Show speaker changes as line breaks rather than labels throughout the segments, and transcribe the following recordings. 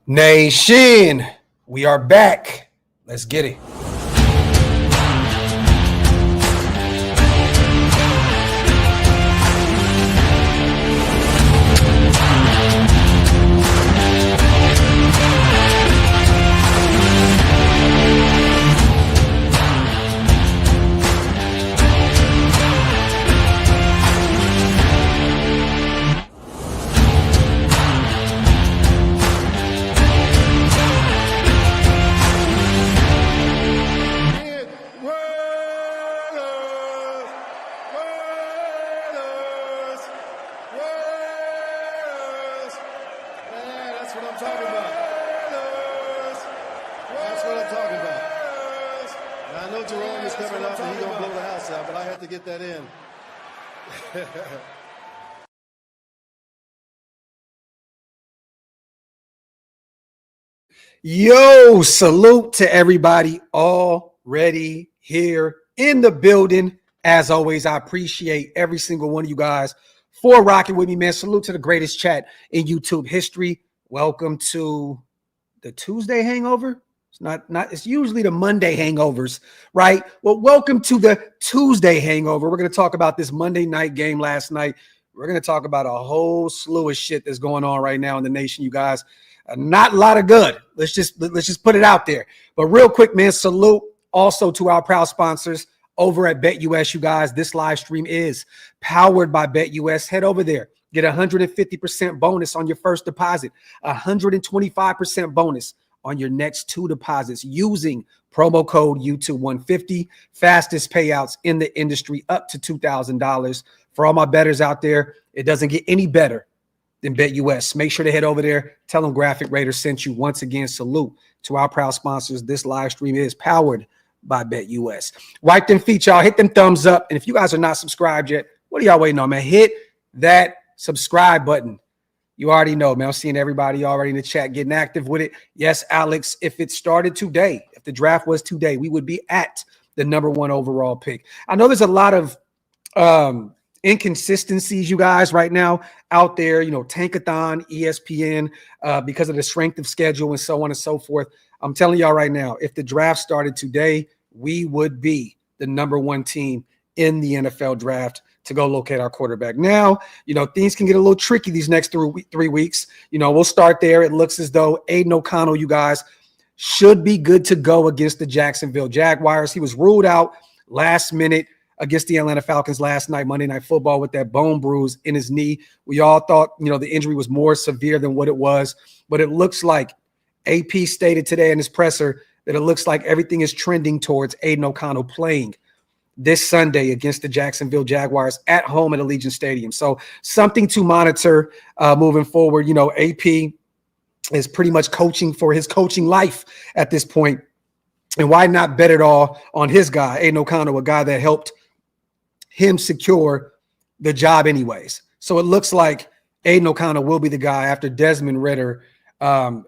Nation, we are back. Let's get it. Yo, salute to everybody already here in the building. As always, I appreciate every single one of you guys for rocking with me, man. Salute to the greatest chat in YouTube history. Welcome to the Tuesday hangover. It's usually the Monday hangovers, right? Well, welcome to the Tuesday hangover. We're going to talk about this Monday night game last night. We're going to talk about a whole slew of shit that's going on right now in the nation, you guys. Not a lot of good. Let's just put it out there. But real quick, man, salute also to our proud sponsors over at BetUS, you guys. This live stream is powered by BetUS. Head over there. Get 150% bonus on your first deposit, 125% bonus on your next 2 deposits using promo code YouTube150. Fastest payouts in the industry, up to $2,000. For all my bettors out there, it doesn't get any better than BetUS. Make sure to head over there. Tell them Graphk Raiders sent you. Once again, salute to our proud sponsors. This live stream is powered by BetUS. Wipe them feet, y'all. Hit them thumbs up. And if you guys are not subscribed yet, what are y'all waiting on, man? Hit that subscribe button. You already know, man. I'm seeing everybody already in the chat getting active with it. Yes, Alex, if it started today, if the draft was today, we would be at the #1 overall pick. I know there's a lot of inconsistencies, you guys, right now out there, Tankathon, ESPN, because of the strength of schedule and so on and so forth. I'm telling y'all right now, if the draft started today, we would be the #1 team in the NFL draft to go locate our quarterback. Now, things can get a little tricky these next 3 weeks. We'll start there. It looks as though Aidan O'Connell, you guys, should be good to go against the Jacksonville Jaguars. He was ruled out last minute against the Atlanta Falcons last night, Monday Night Football, with that bone bruise in his knee. We all thought, the injury was more severe than what it was, but it looks like AP stated today in his presser that it looks like everything is trending towards Aidan O'Connell playing this Sunday against the Jacksonville Jaguars at home at Allegiant Stadium. So something to monitor moving forward. AP is pretty much coaching for his coaching life at this point. And why not bet it all on his guy, Aidan O'Connell, a guy that helped him secure the job anyways. So it looks like Aidan O'Connell will be the guy after Desmond Ridder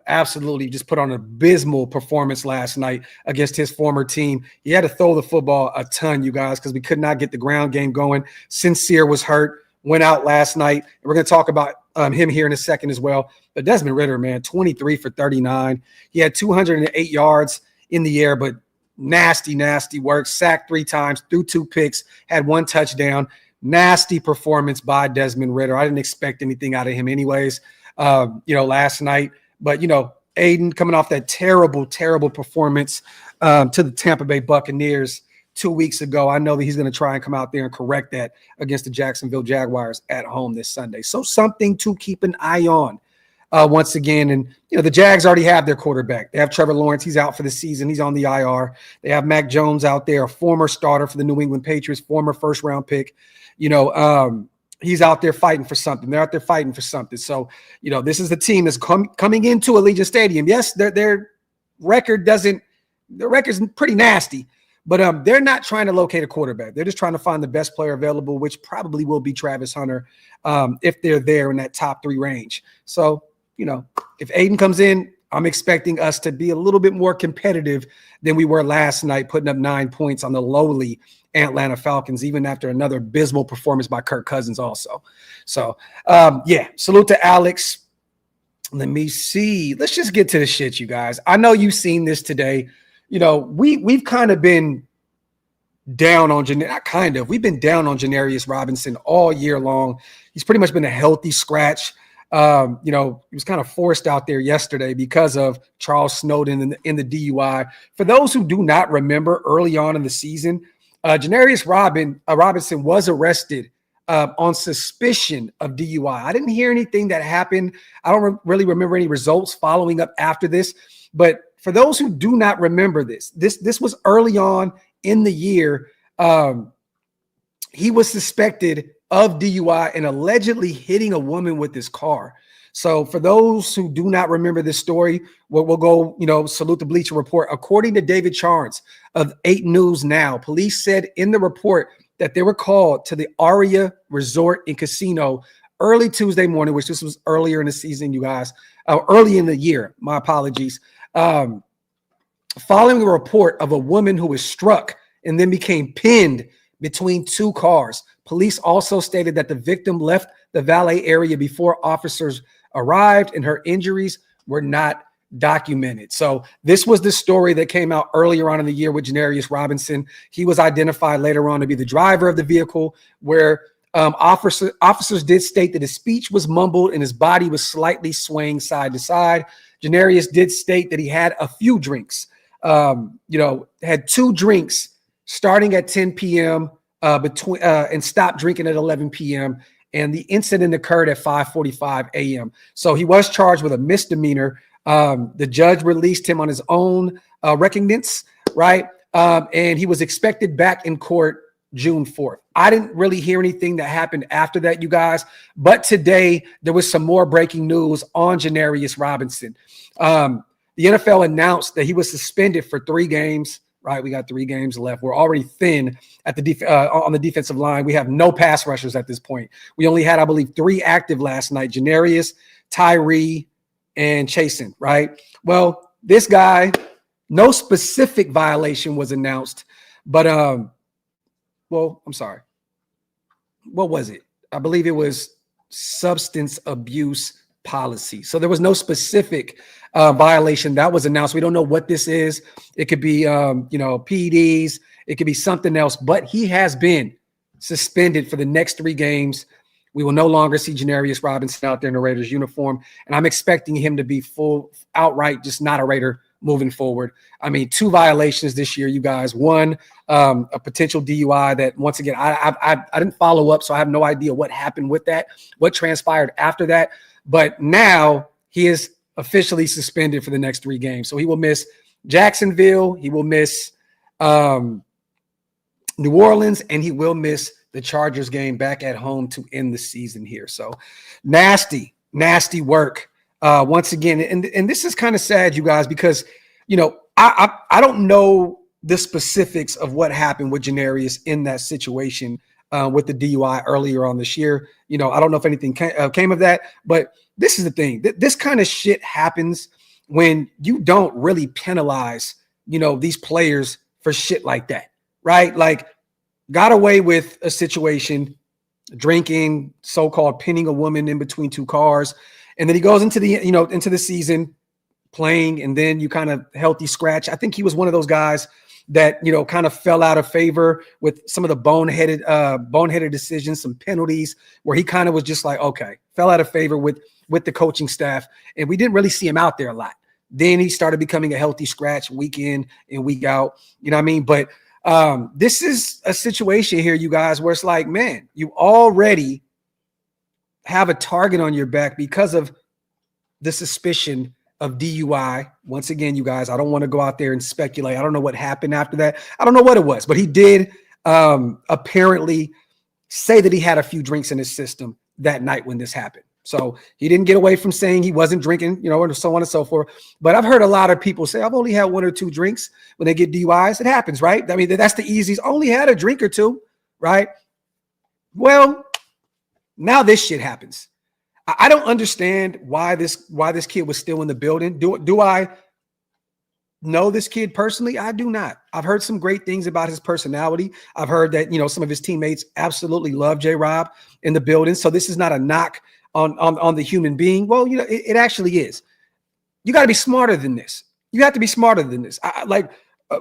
absolutely just put on an abysmal performance last night against his former team. He had to throw the football a ton, you guys, because we could not get the ground game going. Sincere was hurt, went out last night. And we're going to talk about him here in a second as well. But Desmond Ridder, man, 23 for 39. He had 208 yards in the air, but nasty work. Sacked 3 times, threw 2 picks, had 1 touchdown. Nasty performance by Desmond Ridder. I didn't expect anything out of him anyways, last night. But, Aidan coming off that terrible performance to the Tampa Bay Buccaneers 2 weeks ago. I know that he's going to try and come out there and correct that against the Jacksonville Jaguars at home this Sunday. So something to keep an eye on once again. And, the Jags already have their quarterback. They have Trevor Lawrence. He's out for the season. He's on the IR. They have Mac Jones out there, a former starter for the New England Patriots, former first-round pick. He's out there fighting for something. They're out there fighting for something. So, this is the team that's coming into Allegiant Stadium. Yes, their record's pretty nasty, but they're not trying to locate a quarterback. They're just trying to find the best player available, which probably will be Travis Hunter if they're there in that top 3 range. So, if Aidan comes in, I'm expecting us to be a little bit more competitive than we were last night, putting up 9 points on the lowly Atlanta Falcons, even after another abysmal performance by Kirk Cousins also. So, salute to Alex. Let me see. Let's just get to the shit, you guys. I know you've seen this today. You know, we've kind of been down on we've been down on Janarius Robinson all year long. He's pretty much been a healthy scratch. You know, he was kind of forced out there yesterday because of Charles Snowden in the DUI. For those who do not remember, early on in the season, Janarius Robinson was arrested on suspicion of DUI. I didn't hear anything that happened. I don't really remember any results following up after this. But for those who do not remember this was early on in the year. He was suspected of DUI and allegedly hitting a woman with his car. So for those who do not remember this story, we'll go, you know, salute the Bleacher Report. According to David Charnes of 8 News Now, police said in the report that they were called to the Aria Resort and Casino early Tuesday morning, which this was earlier in the season, you guys, early in the year, my apologies. Following the report of a woman who was struck and then became pinned between 2 cars. Police also stated that the victim left the valet area before officers arrived and her injuries were not documented. So this was the story that came out earlier on in the year with Janarius Robinson. He was identified later on to be the driver of the vehicle, where officers did state that his speech was mumbled and his body was slightly swaying side to side. Janarius did state that he had a few drinks, had 2 drinks starting at 10 p.m. And stopped drinking at 11 p.m. And the incident occurred at 5:45 a.m. So he was charged with a misdemeanor. The judge released him on his own recognition, right? And he was expected back in court June 4th. I didn't really hear anything that happened after that, you guys. But today there was some more breaking news on Janarius Robinson. The NFL announced that he was suspended for 3 games. Right, we got 3 games left. We're already thin at on the defensive line. We have no pass rushers at this point. We only had, I believe, 3 active last night: Janarius, Tyree, and Chasen. Right. Well, this guy, no specific violation was announced, but I'm sorry. What was it? I believe it was substance abuse policy. So there was no specific violation that was announced. We don't know what this is. It could be, PEDs. It could be something else, but he has been suspended for the next 3 games. We will no longer see Janarius Robinson out there in the Raiders uniform. And I'm expecting him to be outright, just not a Raider moving forward. I mean, 2 violations this year, you guys. 1, a potential DUI that, once again, I didn't follow up, so I have no idea what happened with that, what transpired after that. But now he is officially suspended for the next 3 games. So he will miss Jacksonville, he will miss New Orleans, and he will miss the Chargers game back at home to end the season here. So nasty work once again. And this is kind of sad, you guys, because, I don't know the specifics of what happened with Janarius in that situation with the DUI earlier on this year. I don't know if anything came of that, but this is the thing. This kind of shit happens when you don't really penalize, these players for shit like that, right? Like, got away with a situation, drinking, so-called pinning a woman in between 2 cars, and then he goes into the season playing, and then you kind of healthy scratch. I think he was one of those guys that, kind of fell out of favor with some of the boneheaded decisions, some penalties, where he kind of was just like, okay, fell out of favor with the coaching staff, and we didn't really see him out there a lot. Then he started becoming a healthy scratch week in and week out. You know what I mean? But this is a situation here, you guys, where it's like, man, you already have a target on your back because of the suspicion of DUI. Once again, you guys, I don't want to go out there and speculate. I don't know what happened after that. I don't know what it was, but he did apparently say that he had a few drinks in his system that night when this happened. So he didn't get away from saying he wasn't drinking, and so on and so forth. But I've heard a lot of people say, I've only had 1 or 2 drinks when they get DUIs. It happens, right? I mean, that's the easiest. Only had a drink or 2, right? Well, now this shit happens. I don't understand why this kid was still in the building. Do I know this kid personally? I do not. I've heard some great things about his personality. I've heard that, some of his teammates absolutely love J-Rob in the building. So this is not a knock on the human being. Well, it actually is. You got to be smarter than this. You have to be smarter than this.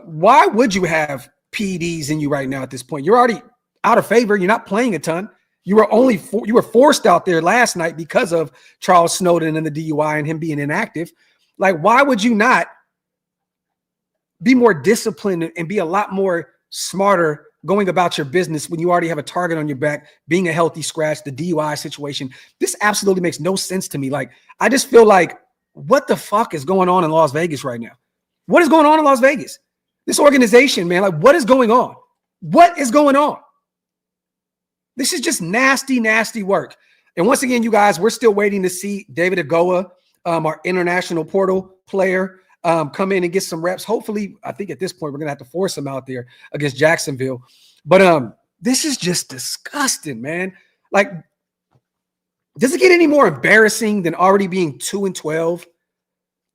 Why would you have PEDs in you right now at this point? You're already out of favor. You're not playing a ton. You were forced out there last night because of Charles Snowden and the DUI and him being inactive. Like, why would you not be more disciplined and be a lot more smarter going about your business when you already have a target on your back, being a healthy scratch, the DUI situation? This absolutely makes no sense to me. Like, I just feel like, what the fuck is going on in Las Vegas right now? What is going on in Las Vegas? This organization, man, like, what is going on? What is going on? This is just nasty, nasty work. And once again, you guys, we're still waiting to see David Agoa, our international portal player, come in and get some reps. Hopefully, I think at this point, we're going to have to force him out there against Jacksonville. But this is just disgusting, man. Like, does it get any more embarrassing than already being 2-12?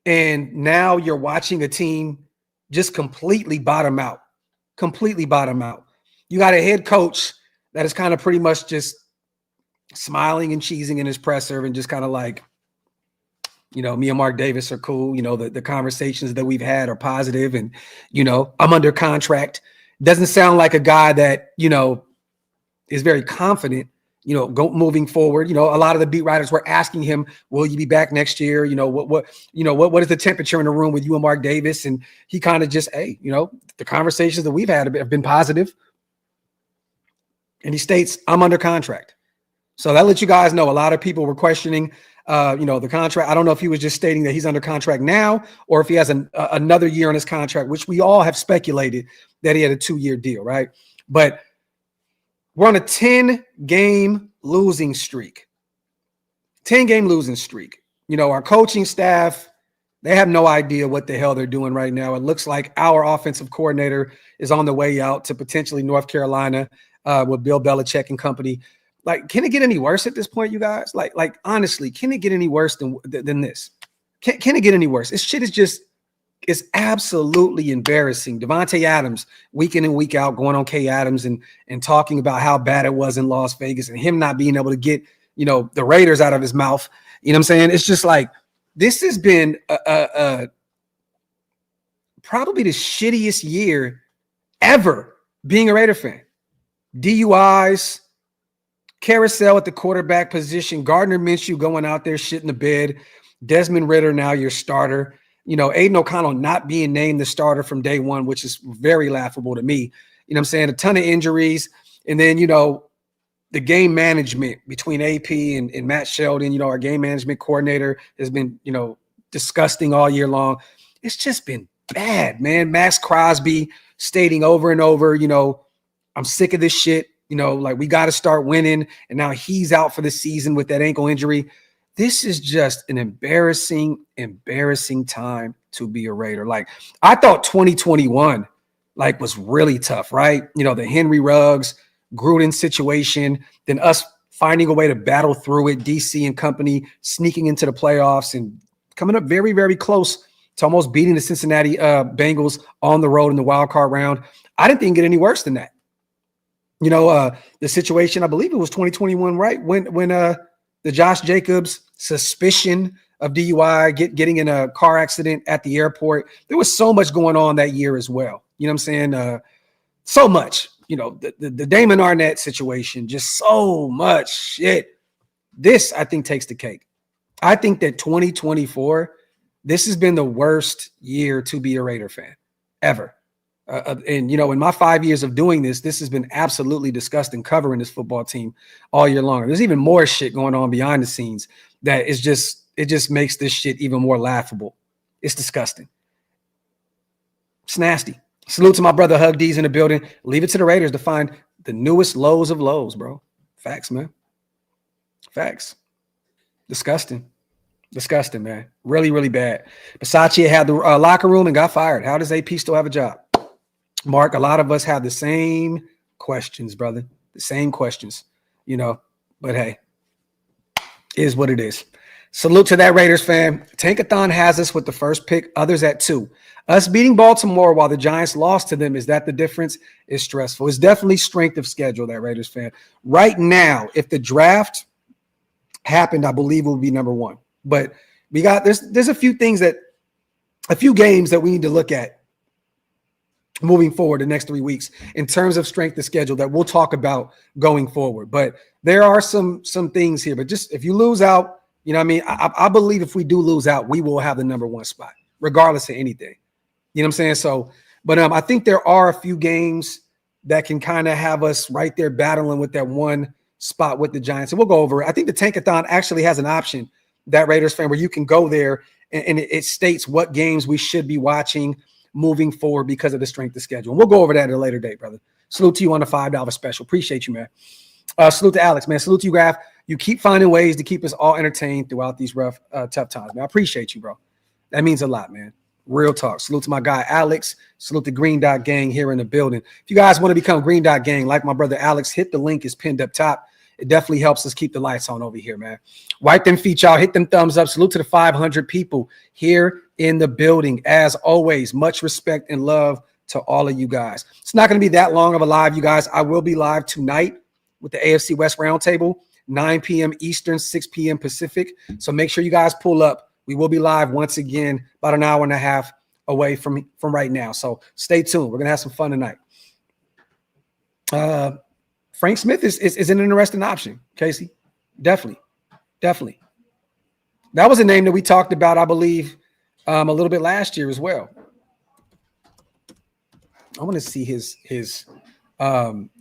And now you're watching a team just completely bottom out. Completely bottom out. You got a head coach that is kind of pretty much just smiling and cheesing in his presser and just kind of like, me and Mark Davis are cool. The conversations that we've had are positive, and, I'm under contract. Doesn't sound like a guy that, is very confident, moving forward. A lot of the beat writers were asking him, will you be back next year? What is the temperature in the room with you and Mark Davis? And he kind of just, hey, the conversations that we've had have been positive. And he states, I'm under contract. So that lets you guys know a lot of people were questioning, the contract. I don't know if he was just stating that he's under contract now or if he has another year on his contract, which we all have speculated that he had a 2-year deal, right? But we're on a 10-game losing streak. 10-game losing streak. Our coaching staff, they have no idea what the hell they're doing right now. It looks like our offensive coordinator is on the way out to potentially North Carolina with Bill Belichick and company. Like, can it get any worse at this point, you guys? Like honestly, can it get any worse than this? Can it get any worse? This shit is just, it's absolutely embarrassing. Devontae Adams, week in and week out, going on K Adams and talking about how bad it was in Las Vegas and him not being able to get, the Raiders out of his mouth. You know what I'm saying? It's just like, this has been probably the shittiest year ever being a Raider fan. DUIs, carousel at the quarterback position, Gardner Minshew going out there shitting the bed, Desmond Ridder now your starter, Aidan O'Connell not being named the starter from day one, which is very laughable to me. I'm saying? A ton of injuries. And then, the game management between AP and Matt Sheldon, our game management coordinator has been, disgusting all year long. It's just been bad, man. Max Crosby stating over and over, I'm sick of this shit. Like, we got to start winning. And now he's out for the season with that ankle injury. This is just an embarrassing time to be a Raider. Like, I thought 2021, was really tough, right? The Henry Ruggs, Gruden situation, then us finding a way to battle through it, DC and company sneaking into the playoffs and coming up very, very close to almost beating the Cincinnati Bengals on the road in the wild card round. I didn't think it get any worse than that. The situation, I believe it was 2021, right? When the Josh Jacobs suspicion of DUI, getting in a car accident at the airport. There was so much going on that year as well. You know what I'm saying? So much, the Damon Arnett situation, just so much shit. This, I think, takes the cake. I think that 2024, this has been the worst year to be a Raider fan ever. And, in my 5 years of doing this has been absolutely disgusting covering this football team all year long. There's even more shit going on behind the scenes that is it just makes this shit even more laughable. It's disgusting. It's nasty. Salute to my brother Hug D's in the building. Leave it to the Raiders to find the newest lows of lows, bro. Facts, man. Facts. Disgusting, man. Really, really bad. Versace had the locker room and got fired. How does AP still have a job? Mark, a lot of us have the same questions, brother. The same questions, but hey, is what it is. Salute to that Raiders fan. Tankathon has us with the first pick, others at 2. Us beating Baltimore while the Giants lost to them, is that the difference? It's stressful. It's definitely strength of schedule, that Raiders fan. Right now, if the draft happened, I believe it will be number one. But there's a few games that we need to look at moving forward the next 3 weeks in terms of strength of schedule that we'll talk about going forward. But there are some things here. But just if you lose out, you know what I mean? I believe if we do lose out, we will have the number one spot, regardless of anything. You know what I'm saying? So, but I think there are a few games that can kind of have us right there battling with that one spot with the Giants. And we'll go over it. I think the Tankathon actually has an option, that Raiders fan, where you can go there and it states what games we should be watching moving forward because of the strength of schedule. And we'll go over that at a later date, brother. Salute to you on the $5 special. Appreciate you, man. Salute to Alex, man. Salute to you, Graphk. You keep finding ways to keep us all entertained throughout these rough, tough times, man. I appreciate you, bro. That means a lot, man. Real talk. Salute to my guy, Alex. Salute to Green Dot Gang here in the building. If you guys want to become Green Dot Gang, like my brother Alex, hit the link. It's pinned up top. It definitely helps us keep the lights on over here, man. Wipe them feet, y'all. Hit them thumbs up. Salute to the 500 people here in the building. As always, much respect and love to all of you guys. It's not going to be that long of a live, you guys. I will be live tonight with the AFC West Roundtable, 9 p.m. Eastern, 6 p.m. Pacific. So make sure you guys pull up. We will be live once again, about an hour and a half away from right now. So stay tuned. We're going to have some fun tonight. Frank Smith is an interesting option, Casey. Definitely. That was a name that we talked about, I believe, a little bit last year as well. I want to see his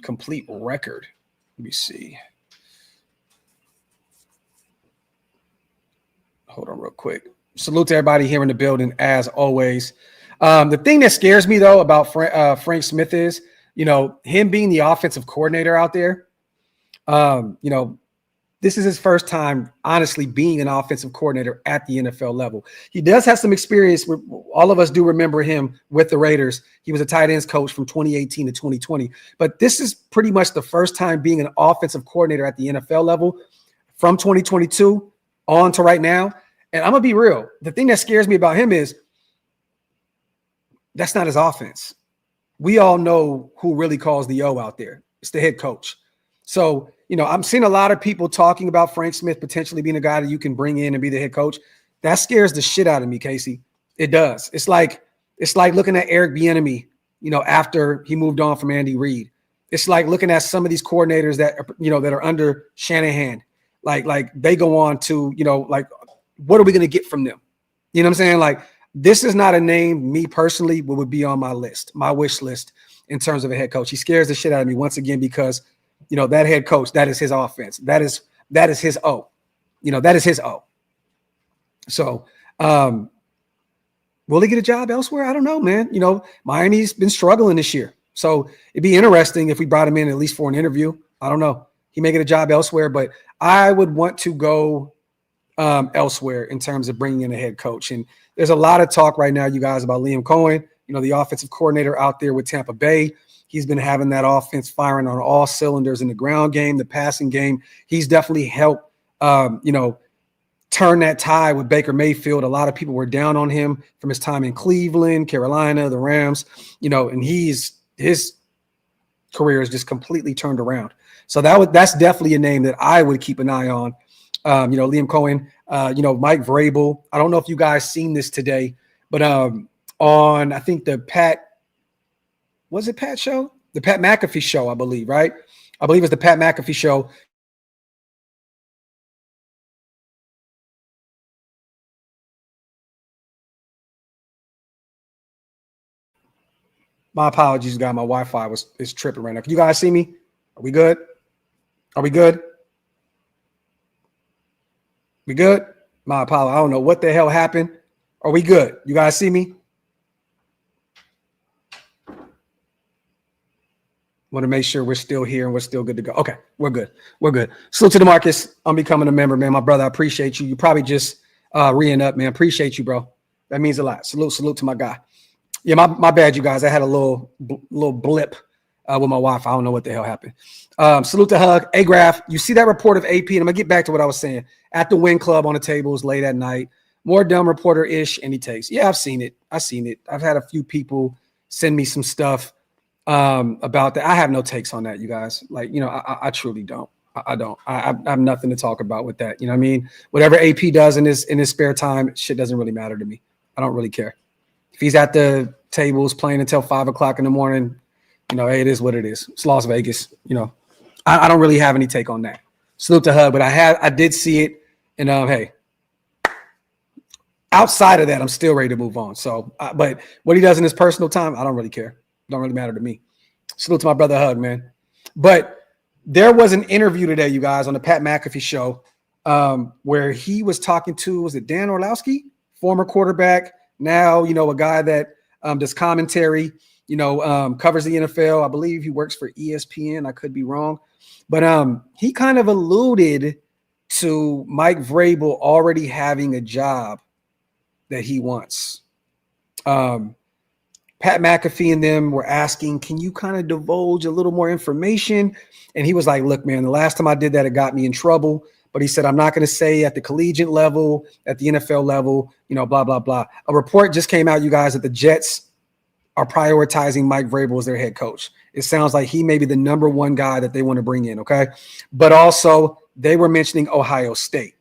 complete record. Let me see. Hold on real quick. Salute to everybody here in the building, as always. The thing that scares me, though, about Frank Smith is, him being the offensive coordinator out there. This is his first time, honestly, being an offensive coordinator at the NFL level. He does have some experience. All of us do remember him with the Raiders. He was a tight ends coach from 2018 to 2020. But this is pretty much the first time being an offensive coordinator at the NFL level from 2022 on to right now. And I'm going to be real. The thing that scares me about him is that's not his offense. We all know who really calls the O out there. It's the head coach. So, I'm seeing a lot of people talking about Frank Smith potentially being a guy that you can bring in and be the head coach. That scares the shit out of me, Casey. It does. It's like looking at Eric Bieniemy, after he moved on from Andy Reid. It's like looking at some of these coordinators that are under Shanahan. Like they go on to, what are we going to get from them? You know what I'm saying? Like, this is not a name, me personally, would be on my list, my wish list in terms of a head coach. He scares the shit out of me once again because, that head coach, that is his offense. That is his O. That is his O. So, will he get a job elsewhere? I don't know, man. Miami's been struggling this year. So it'd be interesting if we brought him in at least for an interview. I don't know. He may get a job elsewhere, but I would want to go elsewhere in terms of bringing in a head coach. And there's a lot of talk right now, you guys, about Liam Cohen, the offensive coordinator out there with Tampa Bay. He's been having that offense firing on all cylinders in the ground game, the passing game. He's definitely helped, turn that tide with Baker Mayfield. A lot of people were down on him from his time in Cleveland, Carolina, the Rams, and his career is just completely turned around. So that's definitely a name that I would keep an eye on. Liam Cohen, Mike Vrabel. I don't know if you guys seen this today, but on, I think the Pat show? The Pat McAfee show, I believe, right? I believe it's the Pat McAfee show. My apologies, guys. My Wi-Fi is tripping right now. Can you guys see me? Are we good? We good? My apologies. I don't know what the hell happened. Are we good? You guys see me? Want to make sure we're still here and we're still good to go. Okay, we're good. Salute to DeMarcus. I'm becoming a member, man. My brother, I appreciate you. You probably just re-ing up, man. Appreciate you, bro. That means a lot. Salute to my guy. Yeah, my bad, you guys. I had a little blip with my Wi-Fi. I don't know what the hell happened. Salute to Hug. Hey, Graphk, you see that report of AP? And I'm going to get back to what I was saying. At the Win Club on the tables late at night. More dumb reporter-ish, any takes. Yeah, I've seen it. I've had a few people send me some stuff about that. I have no takes on that, you guys. I truly don't. I don't. I have nothing to talk about with that. You know what I mean? Whatever AP does in his spare time, shit doesn't really matter to me. I don't really care. If he's at the tables playing until 5 o'clock in the morning, you know, hey, it is what it is. It's Las Vegas. You know, I don't really have any take on that. Salute to Hud, but I did see it, and hey, outside of that, I'm still ready to move on. So, but what he does in his personal time, I don't really care. Don't really matter to me. Salute to my brother Hud, man. But there was an interview today, you guys, on the Pat McAfee show, where he was talking to, was it Dan Orlowski, former quarterback, now, you know, a guy that does commentary, you know, covers the NFL. I believe he works for ESPN. I could be wrong. But he kind of alluded to Mike Vrabel already having a job that he wants. Pat McAfee and them were asking, can you kind of divulge a little more information? And he was like, look, man, the last time I did that, it got me in trouble. But he said, I'm not going to say at the collegiate level, at the NFL level, you know, blah, blah, blah. A report just came out, you guys, that the Jets are prioritizing Mike Vrabel as their head coach. It sounds like he may be the number one guy that they want to bring in, okay? But also, they were mentioning Ohio State,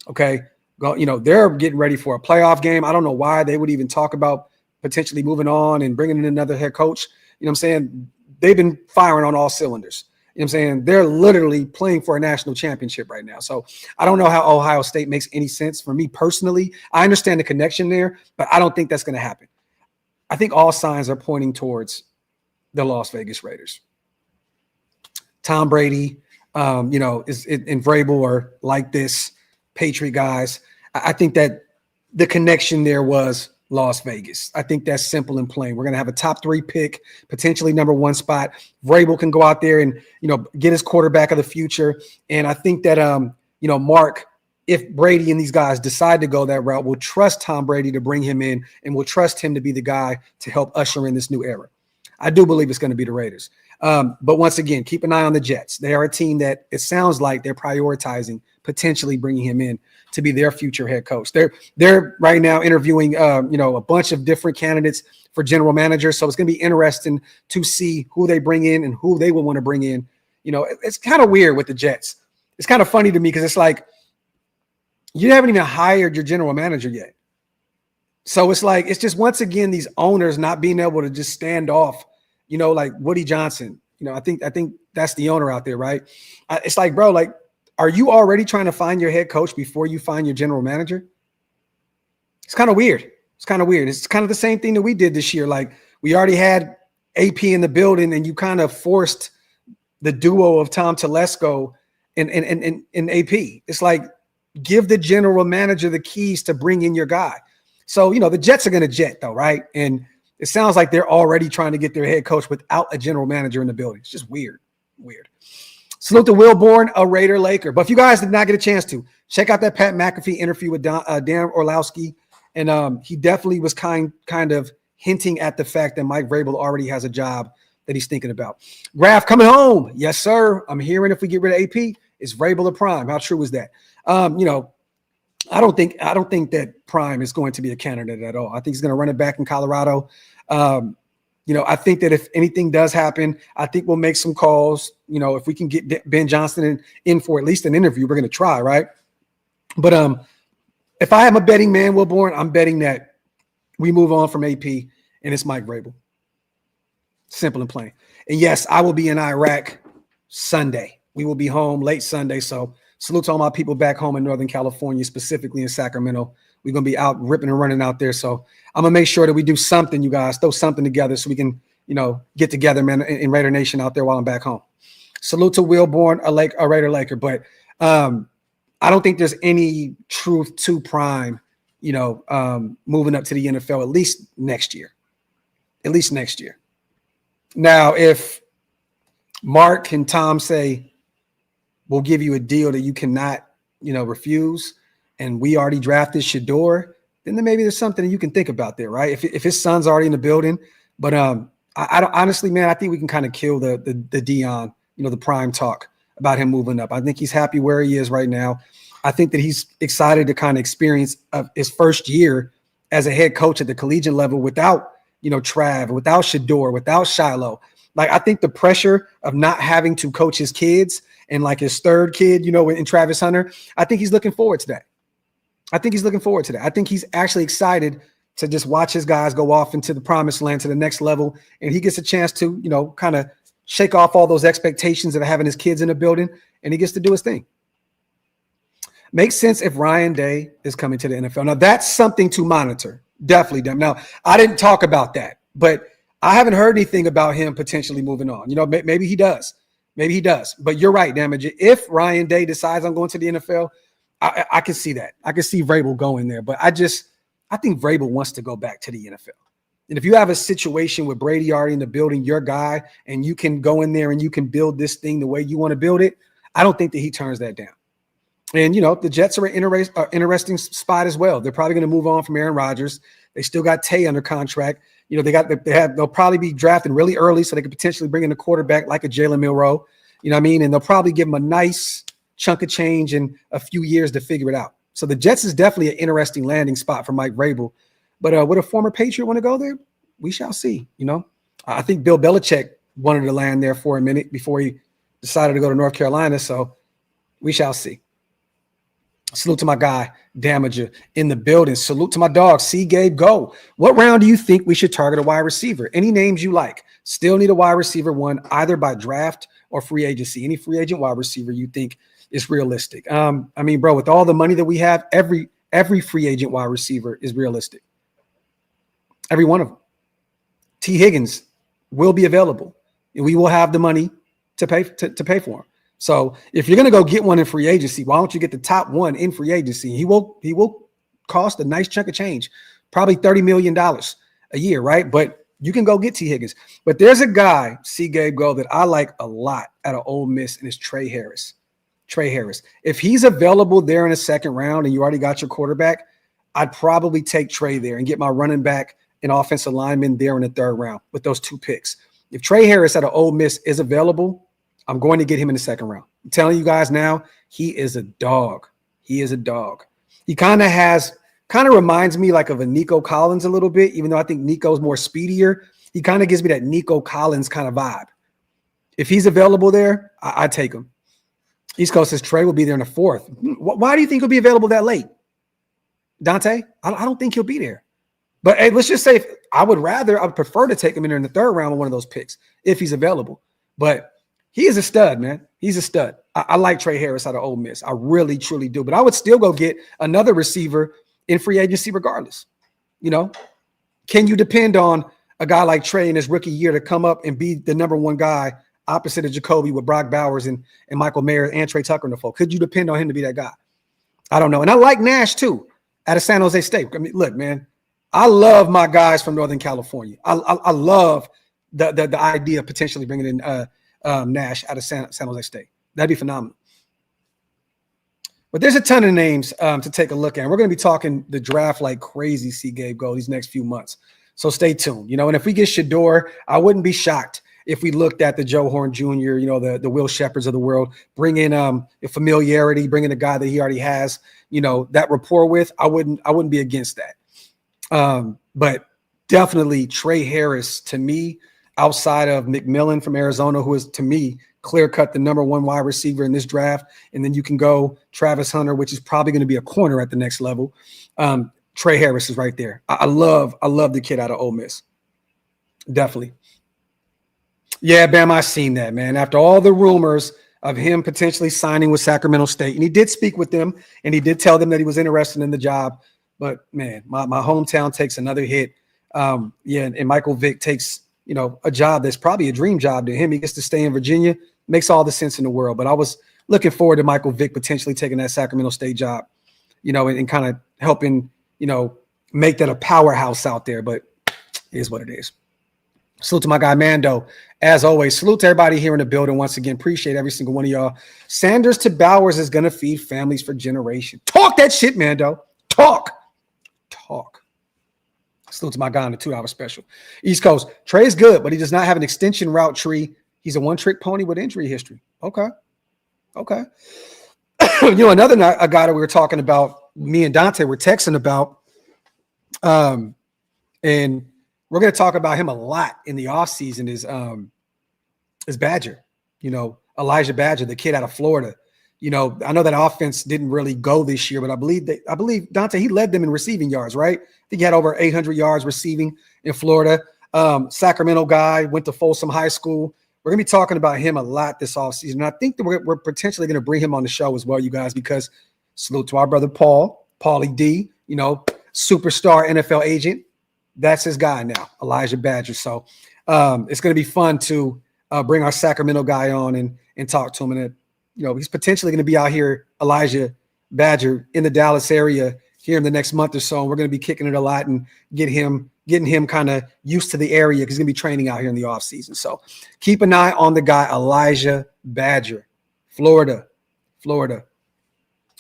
okay? You know, they're getting ready for a playoff game. I don't know why they would even talk about potentially moving on and bringing in another head coach. You know what I'm saying? They've been firing on all cylinders. You know what I'm saying? They're literally playing for a national championship right now. So I don't know how Ohio State makes any sense for me personally. I understand the connection there, but I don't think that's going to happen. I think all signs are pointing towards the Las Vegas Raiders. Tom Brady, you know, and Vrabel are like this, Patriot guys. I think that the connection there was Las Vegas. I think that's simple and plain. We're going to have a top 3 pick, potentially number 1 spot. Vrabel can go out there and, you know, get his quarterback of the future. And I think that, you know, Mark, if Brady and these guys decide to go that route, will trust Tom Brady to bring him in and will trust him to be the guy to help usher in this new era. I do believe it's going to be the Raiders. But once again, keep an eye on the Jets. They are a team that it sounds like they're prioritizing potentially bringing him in to be their future head coach. They're right now interviewing, you know, a bunch of different candidates for general manager. So it's going to be interesting to see who they bring in and who they will want to bring in. You know, it's kind of weird with the Jets. It's kind of funny to me because it's like you haven't even hired your general manager yet. So it's like, it's just, once again, these owners not being able to just stand off, you know, like Woody Johnson. You know, I think that's the owner out there, right? It's like, bro, like, are you already trying to find your head coach before you find your general manager? It's kind of weird. It's kind of weird. It's kind of the same thing that we did this year. Like, we already had AP in the building and you kind of forced the duo of Tom Telesco and AP. It's like, give the general manager the keys to bring in your guy. So, you know, the Jets are going to jet though, right? And it sounds like they're already trying to get their head coach without a general manager in the building. It's just weird. Salute to Will Bourne, a Raider Laker. But if you guys did not get a chance to, check out that Pat McAfee interview with Dan Orlowski. And he definitely was kind of hinting at the fact that Mike Vrabel already has a job that he's thinking about. Graphk coming home. Yes, sir. I'm hearing if we get rid of AP, is Vrabel a prime? How true is that? You know, I don't think that Prime is going to be a candidate at all. I think he's going to run it back in Colorado. You know, I think that if anything does happen, I think we'll make some calls. You know, if we can get Ben Johnson in for at least an interview, we're going to try, right? But if I am a betting man, Will Bourne, I'm betting that we move on from AP and it's Mike Vrabel. Simple and plain. And yes, I will be in Iraq Sunday. We will be home late Sunday. So salute to all my people back home in Northern California, specifically in Sacramento. We're going to be out ripping and running out there. So I'm going to make sure that we do something, you guys, throw something together so we can, you know, get together, man, in Raider Nation out there while I'm back home. Salute to Will Bourne, a Raider Laker. But I don't think there's any truth to Prime, you know, moving up to the NFL, at least next year. Now, if Mark and Tom say, we'll give you a deal that you cannot, you know, refuse, and we already drafted Shador, then maybe there's something that you can think about there, right? If his son's already in the building. But I don't, honestly, man, I think we can kind of kill the Dion, you know, the Prime talk about him moving up. I think he's happy where he is right now. I think that he's excited to kind of experience his first year as a head coach at the collegiate level without, you know, Trav, without Shador, without Shiloh, Like, I think the pressure of not having to coach his kids and like his third kid, you know, in Travis Hunter, I think he's looking forward to that. I think he's actually excited to just watch his guys go off into the promised land to the next level. And he gets a chance to, you know, kind of shake off all those expectations of having his kids in the building, and he gets to do his thing. Makes sense if Ryan Day is coming to the NFL. Now, that's something to monitor. Definitely. Now, I didn't talk about that, but I haven't heard anything about him potentially moving on. You know, maybe he does. Maybe he does. But you're right, Damage. If Ryan Day decides I'm going to the NFL, I can see that. I can see Vrabel going there. But I think Vrabel wants to go back to the NFL. And if you have a situation with Brady already in the building, your guy, and you can go in there and you can build this thing the way you want to build it, I don't think that he turns that down. And, you know, the Jets are an interesting spot as well. They're probably going to move on from Aaron Rodgers. They still got Tay under contract. You know, they'll probably be drafting really early so they could potentially bring in a quarterback like a Jalen Milroe. You know what I mean? And they'll probably give him a nice chunk of change in a few years to figure it out. So the Jets is definitely an interesting landing spot for Mike Vrabel. But would a former Patriot want to go there? We shall see. You know, I think Bill Belichick wanted to land there for a minute before he decided to go to North Carolina. So we shall see. Salute to my guy, Damager, in the building. Salute to my dog, C. Gabe Go. What round do you think we should target a wide receiver? Any names you like? Still need a wide receiver one, either by draft or free agency. Any free agent wide receiver you think is realistic? I mean, bro, with all the money that we have, every free agent wide receiver is realistic. Every one of them. T. Higgins will be available, and we will have the money to pay for him. So if you're going to go get one in free agency, why don't you get the top one in free agency? He will cost a nice chunk of change, probably $30 million a year, right? But you can go get T. Higgins. But there's a guy, C. Gabe Go, that I like a lot out of Ole Miss, and it's Trey Harris. Trey Harris. If he's available there in the second round and you already got your quarterback, I'd probably take Trey there and get my running back and offensive lineman there in the third round with those two picks. If Trey Harris out of Ole Miss is available, I'm going to get him in the second round. I'm telling you guys now, he is a dog. He is a dog. He kind of reminds me like of a Nico Collins a little bit, even though I think Nico's more speedier. He kind of gives me that Nico Collins kind of vibe. If he's available there, I'd take him. East Coast says Trey will be there in the fourth. Why do you think he'll be available that late? Dante? I don't think he'll be there. But hey, let's just say I would prefer to take him in there in the third round with one of those picks if he's available. But he is a stud, man. He's a stud. I like Trey Harris out of Ole Miss. I really, truly do. But I would still go get another receiver in free agency regardless. You know, can you depend on a guy like Trey in his rookie year to come up and be the number one guy opposite of Jacoby with Brock Bowers and Michael Mayer and Trey Tucker in the fold? Could you depend on him to be that guy? I don't know. And I like Nash too out of San Jose State. I mean, look, man, I love my guys from Northern California. I love the idea of potentially bringing in Nash out of San Jose State. That'd be phenomenal. But there's a ton of names to take a look at. We're going to be talking the draft like crazy, C. Gabe Go, these next few months. So stay tuned. You know, and if we get Shador, I wouldn't be shocked if we looked at the Joe Horn Jr., you know, the Will Shepherds of the world, bring in a familiarity, bring in a guy that he already has, you know, that rapport with. I wouldn't be against that. But definitely Trey Harris, to me, outside of McMillan from Arizona, who is, to me, clear-cut the number one wide receiver in this draft. And then you can go Travis Hunter, which is probably going to be a corner at the next level. Trey Harris is right there. I love the kid out of Ole Miss. Definitely. Yeah, Bam, I've seen that, man. After all the rumors of him potentially signing with Sacramento State, and he did speak with them, and he did tell them that he was interested in the job. But, man, my hometown takes another hit. And Michael Vick takes, you know, a job that's probably a dream job to him. He gets to stay in Virginia. Makes all the sense in the world. But I was looking forward to Michael Vick potentially taking that Sacramento State job, you know, and kind of helping, you know, make that a powerhouse out there. But it is what it is. Salute to my guy, Mando. As always, salute to everybody here in the building. Once again, appreciate every single one of y'all. Sanders to Bowers is going to feed families for generations. Talk that shit, Mando. Talk. Salute to my guy on the 2-hour special. East Coast, Trey is good, but he does not have an extension route tree. He's a one-trick pony with injury history. Okay. You know, a guy that we were talking about, me and Dante were texting about, and we're going to talk about him a lot in the offseason, is is Badger. Elijah Badger, the kid out of Florida. I know that offense didn't really go this year, but I believe Dante, he led them in receiving yards, right? I think he had over 800 yards receiving in Florida. Sacramento guy, went to Folsom High School. We're going to be talking about him a lot this offseason. And I think that we're potentially going to bring him on the show as well, you guys, because salute to our brother Paulie D, superstar NFL agent. That's his guy now, Elijah Badger. So it's going to be fun to bring our Sacramento guy on and talk to him. And he's potentially going to be out here, Elijah Badger, in the Dallas area here in the next month or so. And we're going to be kicking it a lot and getting him kind of used to the area because he's going to be training out here in the offseason. So keep an eye on the guy, Elijah Badger, Florida.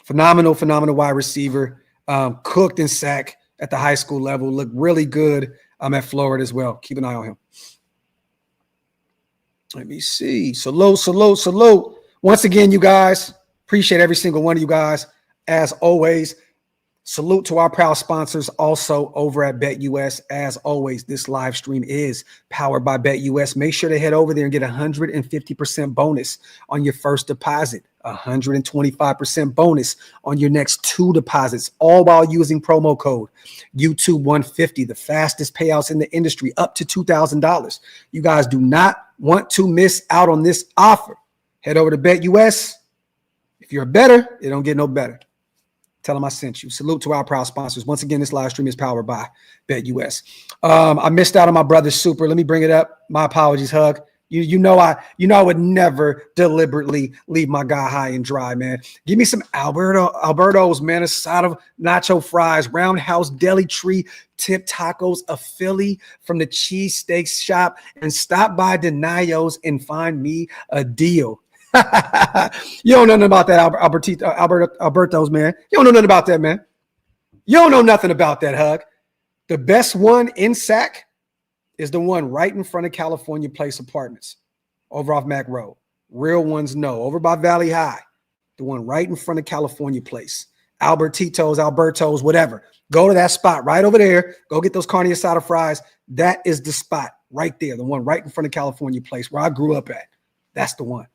Phenomenal wide receiver. Cooked and sacked at the high school level. Looked really good at Florida as well. Keep an eye on him. Let me see. Salute. Once again, you guys, appreciate every single one of you guys. As always, salute to our proud sponsors also over at BetUS. As always, this live stream is powered by BetUS. Make sure to head over there and get 150% bonus on your first deposit, 125% bonus on your next 2 deposits, all while using promo code YouTube150, the fastest payouts in the industry, up to $2,000. You guys do not want to miss out on this offer. Head over to BetUS. If you're better, it don't get no better. Tell them I sent you. Salute to our proud sponsors. Once again, this live stream is powered by BetUS. I missed out on my brother's super. Let me bring it up. My apologies, Hug. You know I would never deliberately leave my guy high and dry, man. Give me some Alberto's, man, a side of nacho fries, Roundhouse Deli Tree Tip Tacos, a Philly from the cheesesteak shop, and stop by Denio's and find me a deal. You don't know nothing about that, Alberto's, man. You don't know nothing about that, man. You don't know nothing about that, Hug. The best one in Sac is the one right in front of California Place Apartments over off Mac Road. Real ones know. Over by Valley High, the one right in front of California Place. Alberto's, whatever. Go to that spot right over there. Go get those carne asada fries. That is the spot right there, the one right in front of California Place where I grew up at. That's the one.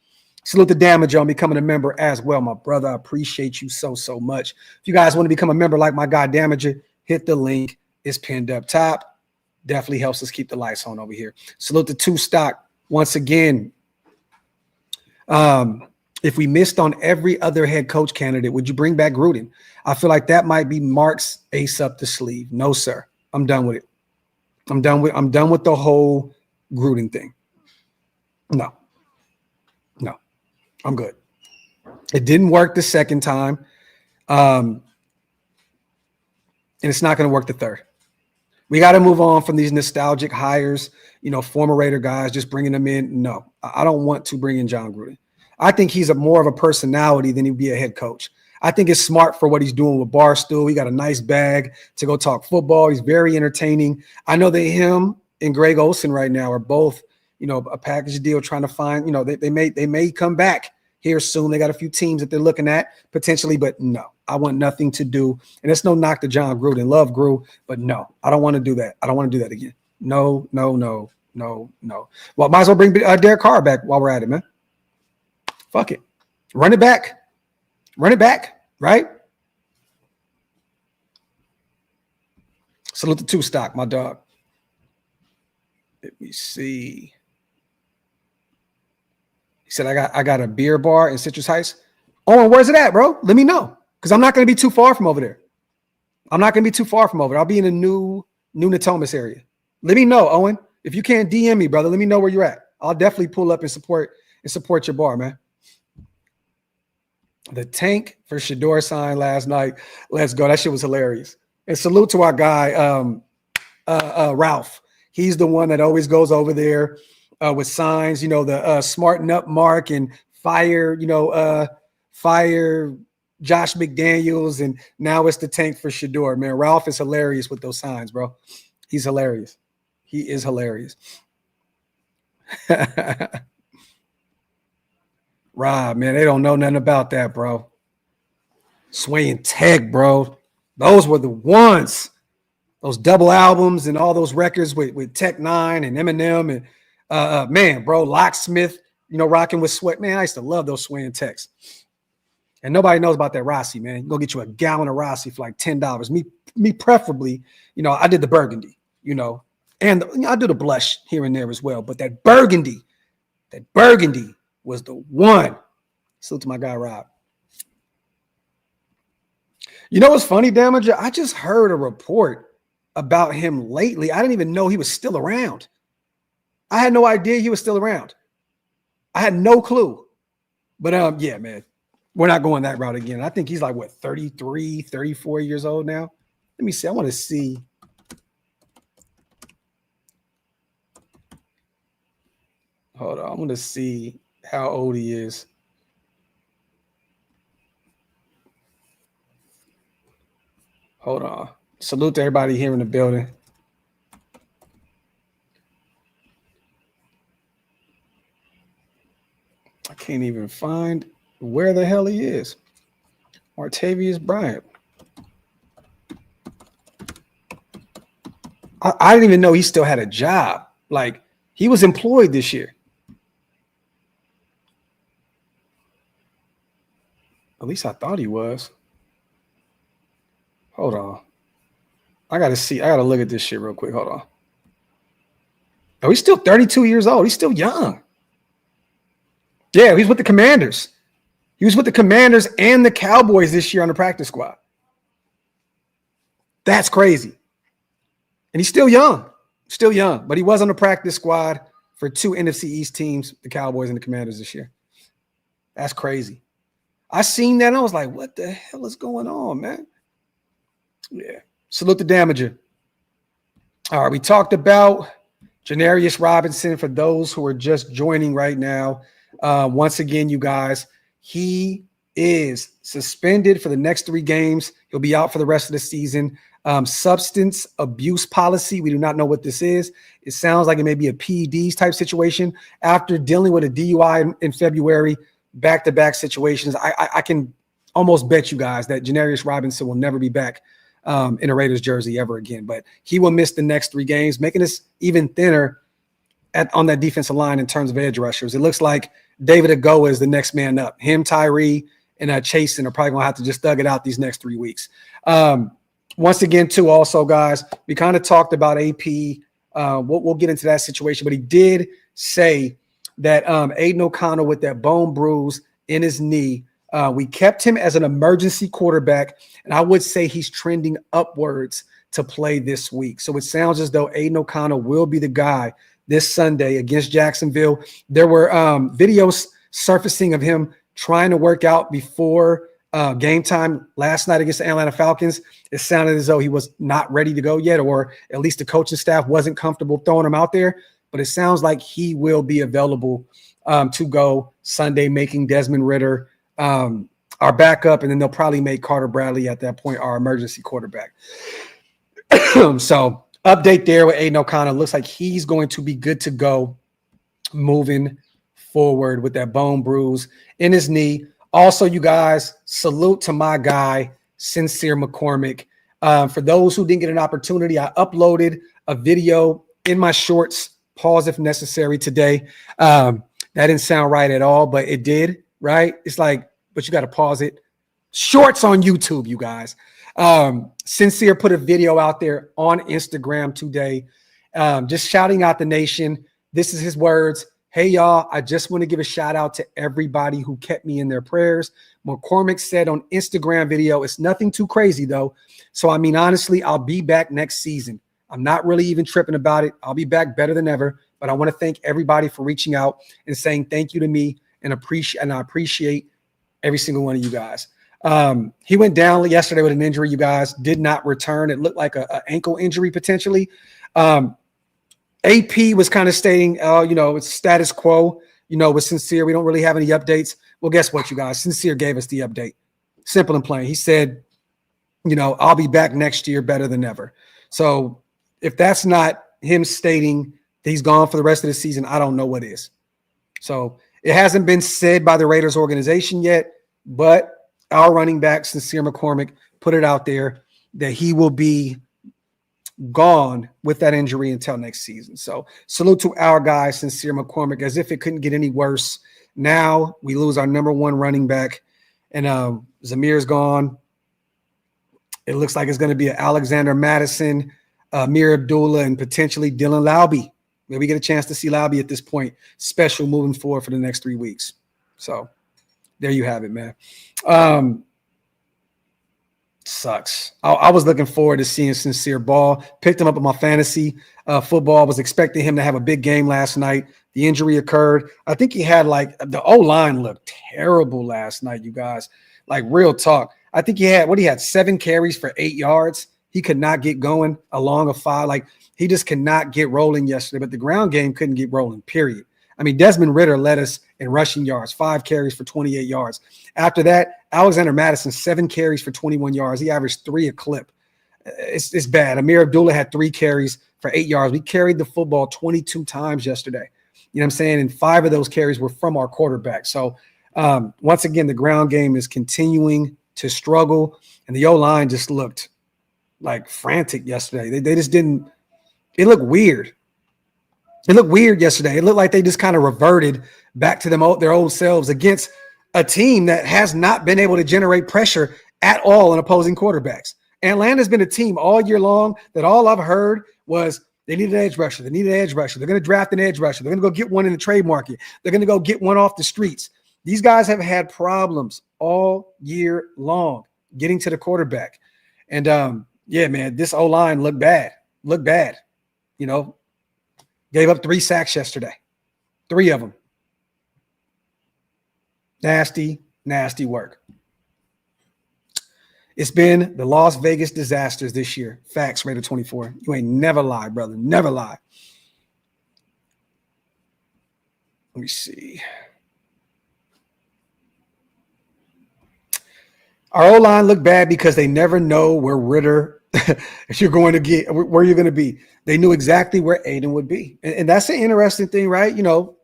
Salute the damage on becoming a member as well, my brother. I appreciate you so much. If you guys want to become a member like my guy Damager, hit the link. It's pinned up top. Definitely helps us keep the lights on over here. Salute the 2 stock once again. If we missed on every other head coach candidate, would you bring back Gruden? I feel like that might be Mark's ace up the sleeve. No, sir. I'm done with it. I'm done with the whole Gruden thing. No, I'm good. It didn't work the second time. And it's not going to work the third. We got to move on from these nostalgic hires, former Raider guys, just bringing them in. No, I don't want to bring in John Gruden. I think he's more of a personality than he'd be a head coach. I think it's smart for what he's doing with Barstool. He got a nice bag to go talk football. He's very entertaining. I know that him and Greg Olsen right now are both, a package deal trying to find, they may come back here soon. They got a few teams that they're looking at potentially, but no, I want nothing to do. And it's no knock to John Gruden. Love Gru, but no, I don't want to do that. I don't want to do that again. No. Well, might as well bring Derek Carr back while we're at it, man. Fuck it. Run it back, right? Salute the 2 stock, my dog. Let me see. He said, I got a beer bar in Citrus Heights. Oh, where's it at, bro? Let me know. Because I'm not going to be too far from over there. I'll be in a new Natomas area. Let me know, Owen. If you can't DM me, brother, let me know where you're at. I'll definitely pull up and support your bar, man. The tank for Shador sign last night. Let's go. That shit was hilarious. And salute to our guy, Ralph. He's the one that always goes over there with signs, the smarten up Mark and fire Josh McDaniels. And now it's the tank for Shador, man. Ralph is hilarious with those signs, bro. He's hilarious. He is hilarious. Rob, man, they don't know nothing about that, bro. Sway and Tech, bro. Those were the ones. Those double albums and all those records with Tech Nine and Eminem and man, bro, Locksmith rocking with Sweat. Man, I used to love those swaying techs. And nobody knows about that Rossi, man. Go get you a gallon of Rossi for like $10. Me preferably, I did the burgundy, and I do the blush here and there as well. But that burgundy was the one. Salute to my guy, Rob. You know what's funny, Damager? I just heard a report about him lately. I didn't even know he was still around. I had no idea he was still around. I had no clue. But yeah, man, we're not going that route again. I think he's like, 33, 34 years old now? Let me see. I want to see. Hold on. I want to see how old he is. Hold on. Salute to everybody here in the building. I can't even find where the hell he is. Martavius Bryant. I didn't even know he still had a job. Like, he was employed this year. At least I thought he was. Hold on. I got to look at this shit real quick. Hold on. Oh, he's still 32 years old. He's still young. Yeah, he's with the Commanders. He was with the Commanders and the Cowboys this year on the practice squad. That's crazy. And he's still young. But he was on the practice squad for 2 NFC East teams, the Cowboys and the Commanders this year. That's crazy. I seen that and I was like, what the hell is going on, man? Yeah. Salute the Damager. All right, we talked about Janarius Robinson for those who are just joining right now. Once again, you guys, he is suspended for the next 3 games. He'll be out for the rest of the season. Substance abuse policy. We do not know what this is. It sounds like it may be a PEDs type situation. After dealing with a DUI in February, back-to-back situations, I can almost bet you guys that Janarius Robinson will never be back in a Raiders jersey ever again. But he will miss the next 3 games, making us even thinner on that defensive line in terms of edge rushers. It looks like David Agoa is the next man up. Him, Tyree, and Chasen are probably going to have to just thug it out these next 3 weeks. Once again, too, also, guys, we kind of talked about AP. We'll get into that situation, but he did say that Aidan O'Connell with that bone bruise in his knee, we kept him as an emergency quarterback, and I would say he's trending upwards to play this week. So it sounds as though Aidan O'Connell will be the guy this Sunday against Jacksonville. There were videos surfacing of him trying to work out before game time last night against the Atlanta Falcons. It sounded as though he was not ready to go yet, or at least the coaching staff wasn't comfortable throwing him out there. But it sounds like he will be available to go Sunday, making Desmond Ridder our backup, and then they'll probably make Carter Bradley at that point our emergency quarterback. So update there with Aidan O'Connell. Looks like he's going to be good to go moving forward with that bone bruise in his knee. Also, you guys, salute to my guy, Sincere McCormick. For those who didn't get an opportunity, I uploaded a video in my shorts, pause if necessary, today. That didn't sound right at all, but it did, right? It's like, but you got to pause it. Shorts on YouTube, you guys. Sincere put a video out there on Instagram today, just shouting out the nation. This is his words. Hey, y'all, I just want to give a shout out to everybody who kept me in their prayers. McCormick said on Instagram video, it's nothing too crazy, though. So, I mean, honestly, I'll be back next season. I'm not really even tripping about it. I'll be back better than ever. But I want to thank everybody for reaching out and saying thank you to me, and I appreciate every single one of you guys. He went down yesterday with an injury, you guys, did not return. It looked like an ankle injury potentially. AP was kind of stating, it's status quo, with Sincere. We don't really have any updates. Well, guess what, you guys? Sincere gave us the update. Simple and plain. He said, I'll be back next year better than ever. So if that's not him stating that he's gone for the rest of the season, I don't know what is. So it hasn't been said by the Raiders organization yet, but our running back, Sincere McCormick, put it out there that he will be gone with that injury until next season. So salute to our guy, Sincere McCormick, as if it couldn't get any worse. Now we lose our number one running back, and Zamir's gone. It looks like it's going to be an Alexander Madison, Amir Abdullah, and potentially Dylan Laube. Maybe we get a chance to see Laube at this point, special moving forward for the next 3 weeks. So there you have it, man. Sucks. I was looking forward to seeing Sincere ball. Picked him up in my fantasy football. Was expecting him to have a big game last night. The injury occurred. I think he had the O-line looked terrible last night, you guys. Like real talk. I think he had 7 carries for 8 yards. He could not get going along a 5. Like he just could not get rolling yesterday, but the ground game couldn't get rolling, period. I mean, Desmond Ridder led us in rushing yards, 5 carries for 28 yards. After that, Alexander Madison, 7 carries for 21 yards. He averaged 3 a clip. It's bad. Amir Abdullah had 3 carries for 8 yards. We carried the football 22 times yesterday. You know what I'm saying? And 5 of those carries were from our quarterback. So once again, the ground game is continuing to struggle, and the O-line just looked like frantic yesterday. They just didn't – it looked weird. It looked weird yesterday. It looked like they just kind of reverted back to their old selves against a team that has not been able to generate pressure at all in opposing quarterbacks. Atlanta's been a team all year long that all I've heard was they need an edge rusher. They need an edge rusher. They're going to draft an edge rusher. They're going to go get one in the trade market. They're going to go get one off the streets. These guys have had problems all year long getting to the quarterback. And, yeah, man, this O-line looked bad. You know, gave up 3 sacks yesterday, 3 of them. Nasty, nasty work. It's been the Las Vegas disasters this year. Facts, Raider 24. You ain't never lie, brother. Never lie. Let me see. Our O-line looked bad because they never know where Ridder you're going to get, where you're going to be. They knew exactly where Aidan would be. And that's an interesting thing, right? You know,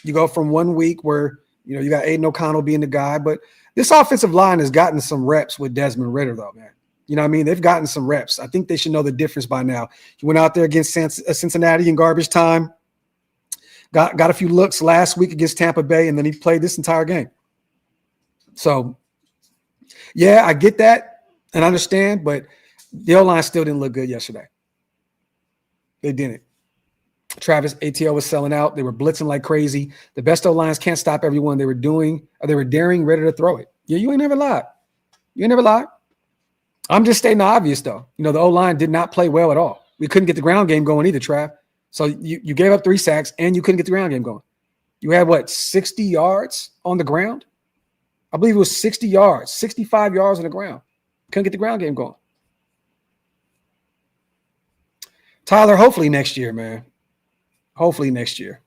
you go from 1 week where, you know, you got Aidan O'Connell being the guy, but this offensive line has gotten some reps with Desmond Ridder, though, man. You know what I mean? They've gotten some reps. I think they should know the difference by now. He went out there against Cincinnati in garbage time, got a few looks last week against Tampa Bay, and then he played this entire game. So, yeah, I get that and understand, but the O-line still didn't look good yesterday. They didn't. Travis ATL was selling out. They were blitzing like crazy. The best O-lines can't stop everyone. They were daring Ridder to throw it. Yeah, you ain't never lied. You ain't never lied. I'm just stating the obvious, though. You know, the O-line did not play well at all. We couldn't get the ground game going either, Trav. So you gave up 3 sacks, and you couldn't get the ground game going. You had, 60 yards on the ground? I believe it was 60 yards, 65 yards on the ground. Couldn't get the ground game going. Tyler, hopefully next year, man. Hopefully next year.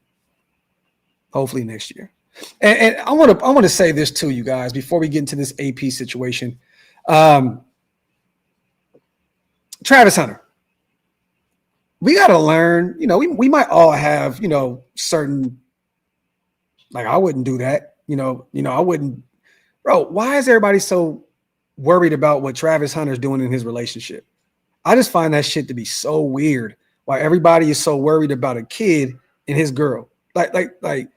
And I want to say this too, you guys, before we get into this AP situation. Travis Hunter. We got to learn, you know, we might all have, you know, certain, like I wouldn't do that. You know, I wouldn't. Bro, why is everybody so worried about what Travis Hunter's doing in his relationship? I just find that shit to be so weird. Why everybody is so worried about a kid and his girl. Like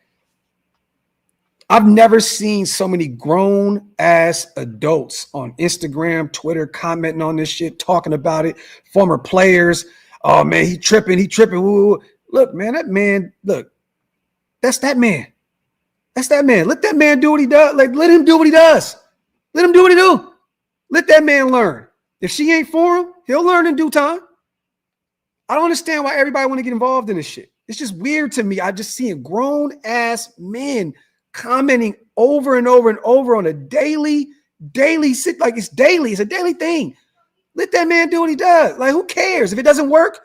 I've never seen so many grown ass adults on Instagram, Twitter, commenting on this shit, talking about it. Former players. Oh man, he tripping. Woo. Look, man, that's that man. That's that man. Let that man do what he does. Like, let him do what he does. Let him do what he do. Let that man learn. If she ain't for him, he'll learn in due time. I don't understand why everybody want to get involved in this shit. It's just weird to me. I just seeing grown-ass men commenting over and over and over on a daily, like it's daily. It's a daily thing. Let that man do what he does. Like, who cares? If it doesn't work,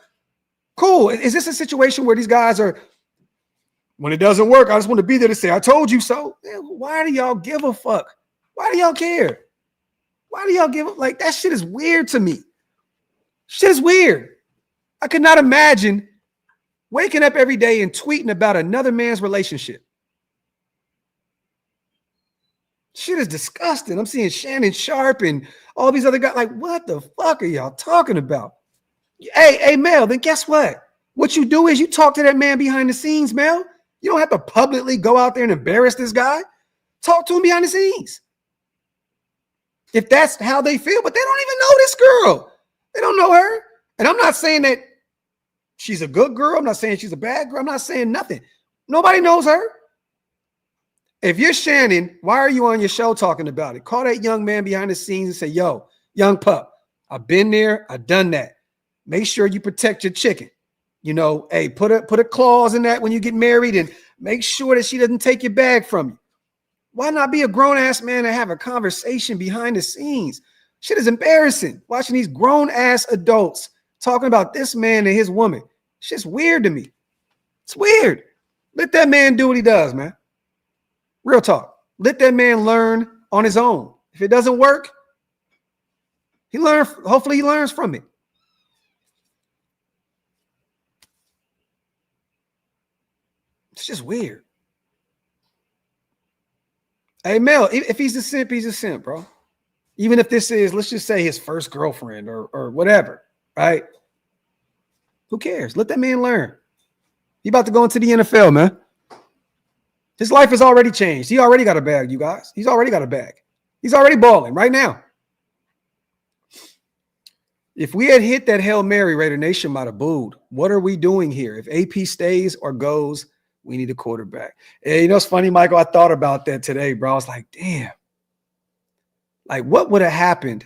cool. Is this a situation where these guys are, when it doesn't work, I just want to be there to say, I told you so. Man, why do y'all give a fuck? Why do y'all care? Why do y'all give a, like, that shit is weird to me. Shit is weird. I could not imagine waking up every day and tweeting about another man's relationship. Shit is disgusting. I'm seeing Shannon Sharp and all these other guys. Like, what the fuck are y'all talking about? Hey, Mel, then guess what? What you do is you talk to that man behind the scenes, Mel. You don't have to publicly go out there and embarrass this guy. Talk to him behind the scenes. If that's how they feel, but they don't even know this girl. They don't know her. And I'm not saying that she's a good girl. I'm not saying she's a bad girl. I'm not saying nothing. Nobody knows her. If you're Shannon, why are you on your show talking about it? Call that young man behind the scenes and say, yo, young pup, I've been there. I've done that. Make sure you protect your chicken. You know, hey, put a clause in that when you get married and make sure that she doesn't take your bag from you. Why not be a grown-ass man and have a conversation behind the scenes? Shit is embarrassing. Watching these grown-ass adults talking about this man and his woman. Shit's weird to me. It's weird. Let that man do what he does, man. Real talk. Let that man learn on his own. If it doesn't work, hopefully he learns from it. It's just weird. Hey, Mel, if he's a simp, he's a simp, bro. Even if this is, let's just say his first girlfriend or whatever, right? Who cares? Let that man learn. He about to go into the NFL, man. His life has already changed. He already got a bag, you guys. He's already got a bag. He's already balling right now. If we had hit that Hail Mary, Raider Nation might have booed. What are we doing here? If AP stays or goes, we need a quarterback. And you know, it's funny, Michael, I thought about that today, bro. I was like, damn. Like, what would have happened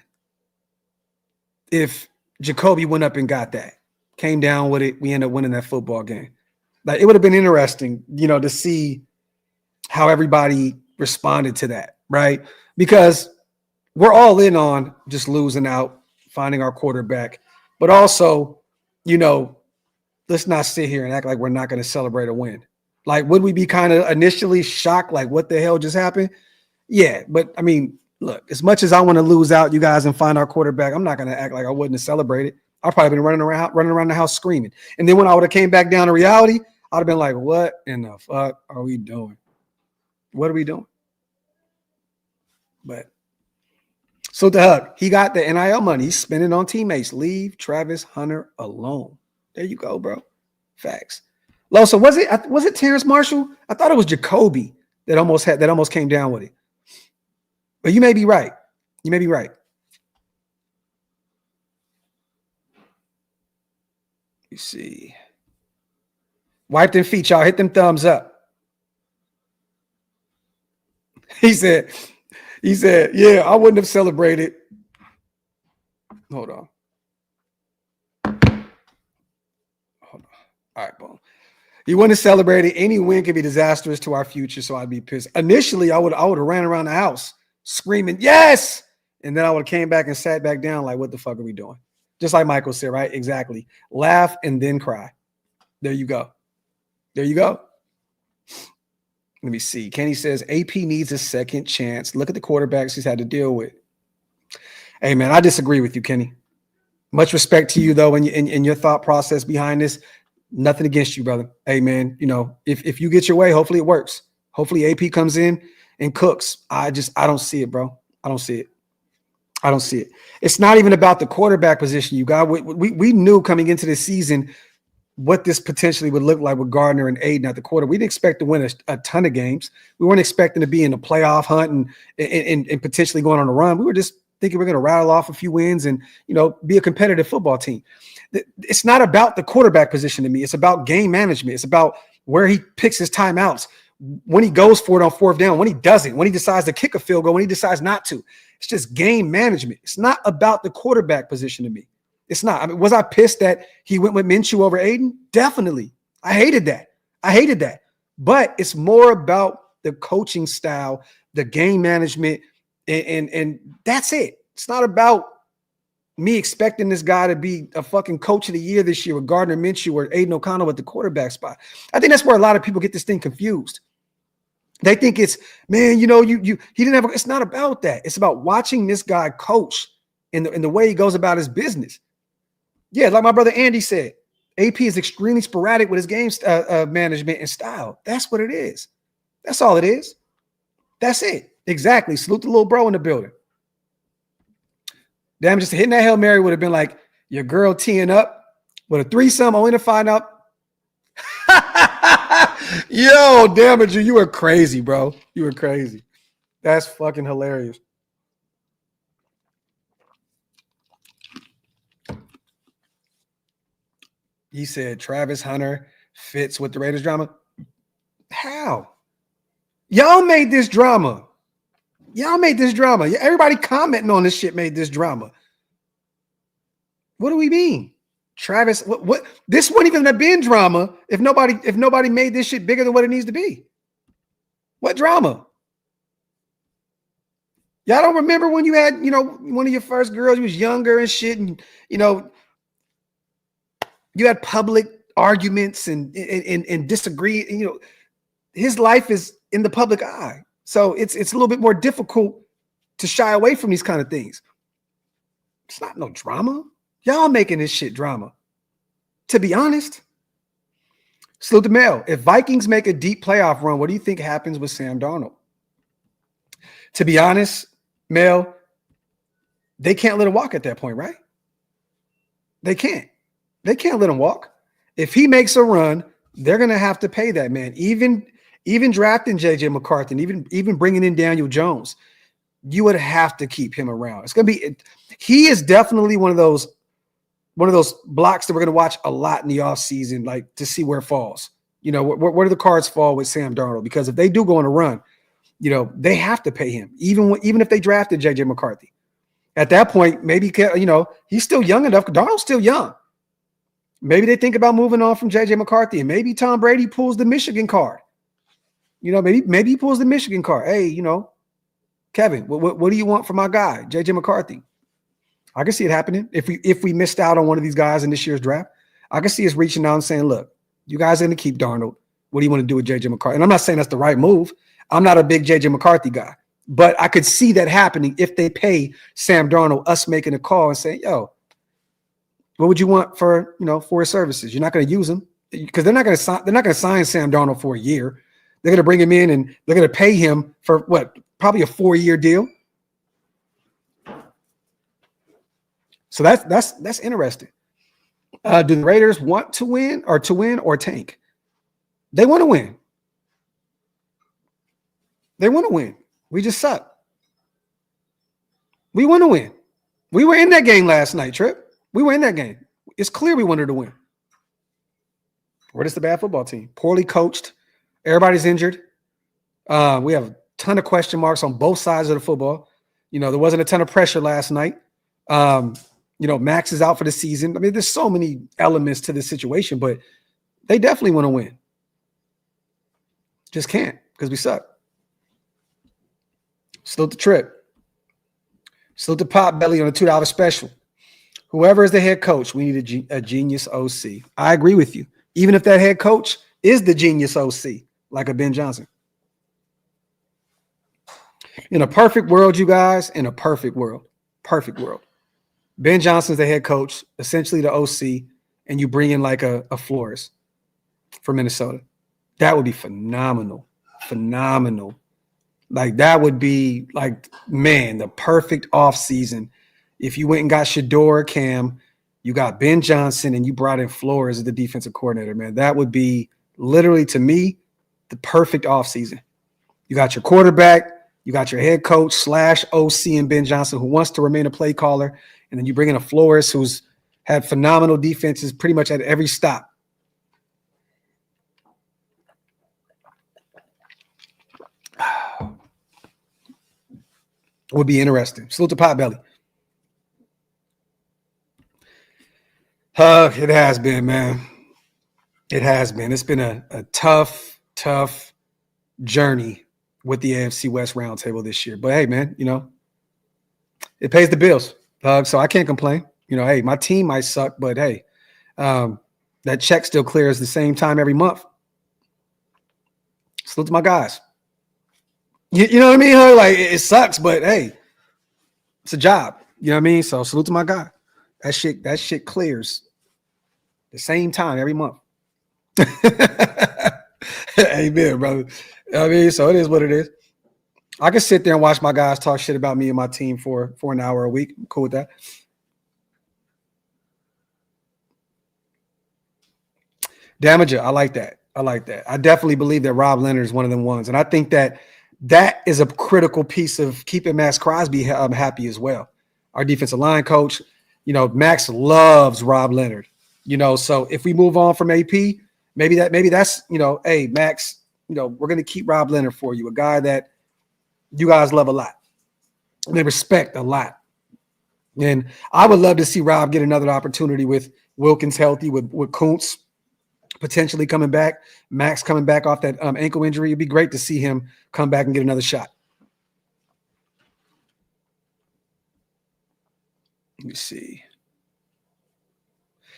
if Jacoby went up and got that? Came down with it. We ended up winning that football game. Like, it would have been interesting, you know, to see how everybody responded to that, right? Because we're all in on just losing out, finding our quarterback. But also, you know, let's not sit here and act like we're not going to celebrate a win. Like, would we be kind of initially shocked, like, what the hell just happened? Yeah, but, I mean, look, as much as I want to lose out, you guys, and find our quarterback, I'm not going to act like I wouldn't have celebrated. I've probably been running around the house screaming. And then when I would have came back down to reality, I'd have been like, what in the fuck are we doing? What are we doing? But so the Hug, he got the NIL money. He's spending on teammates. Leave Travis Hunter alone. There you go, bro. Facts. So was it Terrence Marshall? I thought it was Jacoby that almost came down with it. But you may be right. You may be right. You see. Wipe them feet, y'all. Hit them thumbs up. He said, yeah, I wouldn't have celebrated. Hold on. All right, boom. He wouldn't have celebrated. Any win could be disastrous to our future, so I'd be pissed. Initially, I would have ran around the house screaming, yes! And then I would have came back and sat back down like, what the fuck are we doing? Just like Michael said, right? Exactly. Laugh and then cry. There you go. There you go. Let me see. Kenny says AP needs a second chance. Look at the quarterbacks he's had to deal with. Hey, man, I disagree with you, Kenny. Much respect to you, though, in your thought process behind this. Nothing against you, brother. Hey, man, you know, if you get your way, hopefully it works. Hopefully AP comes in and cooks. I don't see it, bro. I don't see it. It's not even about the quarterback position, you guys. We knew coming into this season what this potentially would look like with Gardner and Aidan at the quarter. We didn't expect to win a ton of games. We weren't expecting to be in the playoff hunt and potentially going on a run. We were just thinking we're going to rattle off a few wins and, you know, be a competitive football team. It's not about the quarterback position to me. It's about game management. It's about where he picks his timeouts, when he goes for it on fourth down, when he doesn't, when he decides to kick a field goal, when he decides not to. It's just game management. It's not about the quarterback position to me. It's not. I mean, was I pissed that he went with Minshew over Aidan? Definitely. I hated that. But it's more about the coaching style, the game management, and that's it. It's not about me expecting this guy to be a fucking coach of the year this year with Gardner Minshew or Aidan O'Connell at the quarterback spot. I think that's where a lot of people get this thing confused. They think it's, man, you know, he didn't have. It's not about that. It's about watching this guy coach in the way he goes about his business. Yeah, like my brother Andy said, AP is extremely sporadic with his game management and style. That's what it is. That's all it is. That's it. Exactly. Salute the little bro in the building. Damn, just hitting that Hail Mary would have been like your girl teeing up With a threesome, only to find out. Yo, Damager, you were crazy, bro. You were crazy. That's fucking hilarious. He said Travis Hunter fits with the Raiders drama. How? Y'all made this drama. Y'all made this drama. Everybody commenting on this shit made this drama. What do we mean? Travis, what this wouldn't even have been drama if nobody made this shit bigger than what it needs to be. What drama? Y'all don't remember when you had, one of your first girls, you was younger and shit, and you had public arguments and disagree. His life is in the public eye. So it's a little bit more difficult to shy away from these kind of things. It's not no drama. Y'all making this shit drama. To be honest, salute to Mel. If Vikings make a deep playoff run, what do you think happens with Sam Darnold? To be honest, Mel, they can't let him walk at that point, right? They can't. They can't let him walk. If he makes a run, they're going to have to pay that man. Even drafting J.J. McCarthy, and even bringing in Daniel Jones, you would have to keep him around. It's going to be – he is definitely one of those blocks that we're going to watch a lot in the offseason, like to see where it falls. Where do the cards fall with Sam Darnold? Because if they do go on a run, they have to pay him, even if they drafted J.J. McCarthy. At that point, maybe, he's still young enough. Darnold's still young. Maybe they think about moving on from J.J. McCarthy, and maybe Tom Brady pulls the Michigan card. Maybe he pulls the Michigan card. Hey, Kevin, what do you want from my guy, J.J. McCarthy? I can see it happening. If we missed out on one of these guys in this year's draft, I can see us reaching out and saying, look, you guys are going to keep Darnold. What do you want to do with J.J. McCarthy? And I'm not saying that's the right move. I'm not a big J.J. McCarthy guy. But I could see that happening if they pay Sam Darnold, us making a call and saying, yo, what would you want for his services? You're not going to use him because they're not going to sign Sam Darnold for a year. They're going to bring him in and they're going to pay him for probably a 4-year deal. So that's interesting. Do the Raiders want to win or tank? They want to win. They want to win. We just suck. We want to win. We were in that game last night, Trip. We were in that game. It's clear we wanted to win. We're just a bad football team. Poorly coached. Everybody's injured. We have a ton of question marks on both sides of the football. There wasn't a ton of pressure last night. Max is out for the season. I mean, there's so many elements to this situation, but they definitely want to win. Just can't because we suck. Salute the Trip. Salute the Pop Belly on a $2 special. Whoever is the head coach, we need a genius OC. I agree with you. Even if that head coach is the genius OC, like a Ben Johnson. In a perfect world, you guys, in a perfect world, Ben Johnson's the head coach, essentially the OC, and you bring in like a Flores for Minnesota. That would be phenomenal. Phenomenal. Like that would be like, man, the perfect offseason. If you went and got Shador, Cam, you got Ben Johnson, and you brought in Flores as the defensive coordinator, man, that would be literally, to me, the perfect offseason. You got your quarterback, you got your head coach / OC and Ben Johnson, who wants to remain a play caller, and then you bring in a Flores who's had phenomenal defenses pretty much at every stop. Would be interesting. Salute to Potbelly. It has been, man. It has been. It's been a tough journey with the AFC West Roundtable this year. But hey, man, it pays the bills. So I can't complain. Hey, my team might suck, but hey, that check still clears the same time every month. Salute to my guys. You know what I mean? Like it sucks, but hey, it's a job. You know what I mean? So salute to my guy. That shit clears the same time every month. Amen, brother. I mean, so it is what it is. I can sit there and watch my guys talk shit about me and my team for an hour a week. I'm cool with that. Damager, I like that. I like that. I definitely believe that Rob Leonard is one of them ones. And I think that is a critical piece of keeping Max Crosby happy as well. Our defensive line coach, Max loves Rob Leonard. So if we move on from AP, maybe that's, hey, Max, we're going to keep Rob Leonard for you, a guy that you guys love a lot and they respect a lot. And I would love to see Rob get another opportunity with Wilkins healthy, with Kuntz potentially coming back, Max coming back off that ankle injury. It'd be great to see him come back and get another shot. Let me see.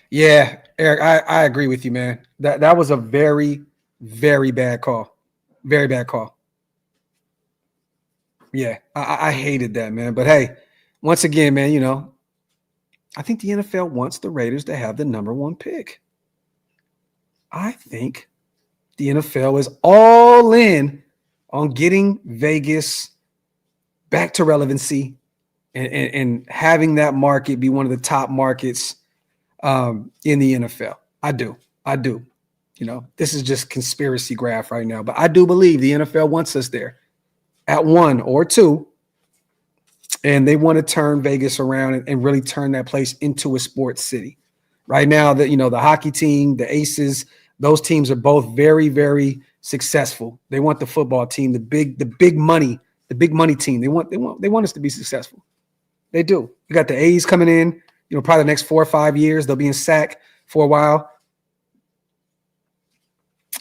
Yeah, Eric, I agree with you, man. That was a very, very bad call. Very bad call. Yeah, I hated that, man. But hey, once again, man, I think the NFL wants the Raiders to have the number 1 pick. I think the NFL is all in on getting Vegas back to relevancy and having that market be one of the top markets in the NFL. I do. This is just conspiracy graph right now, but I do believe the NFL wants us there at 1 or 2, and they want to turn Vegas around and really turn that place into a sports city. Right now, the hockey team, the Aces, those teams are both very, very successful. They want the football team, the big money team. They want us to be successful. They do. You got the A's coming in, probably the next 4 or 5 years. They'll be in SAC for a while.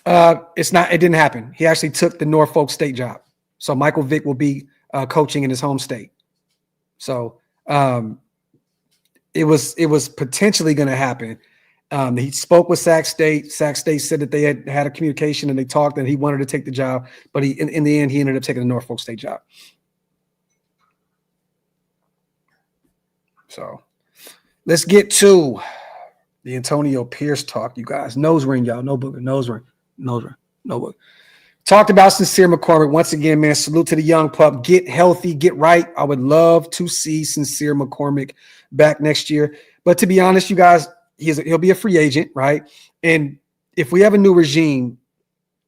It didn't happen. He actually took the Norfolk State job. So Michael Vick will be coaching in his home state. So it was potentially going to happen. He spoke with Sac State. Sac State said that they had a communication and they talked and he wanted to take the job, but in the end, he ended up taking the Norfolk State job. So let's get to the Antonio Pierce talk, you guys. Nose ring, y'all. No booger. Nose ring. No booger. Talked about Sincere McCormick. Once again, man, salute to the young pup. Get healthy, get right. I would love to see Sincere McCormick back next year. But to be honest, you guys, he'll be a free agent, right? And if we have a new regime,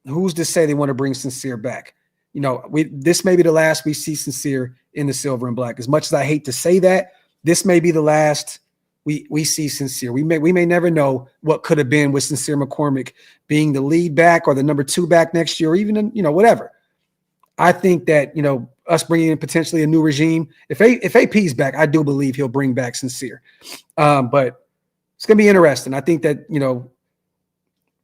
who's to say they want to bring Sincere back? This may be the last we see Sincere in the silver and black. As much as I hate to say that, this may be the last we see Sincere. We may never know what could have been with Sincere McCormick being the lead back or the number 2 back next year, or even, whatever. I think that, us bringing in potentially a new regime, if AP's back, I do believe he'll bring back Sincere. But it's going to be interesting. I think that,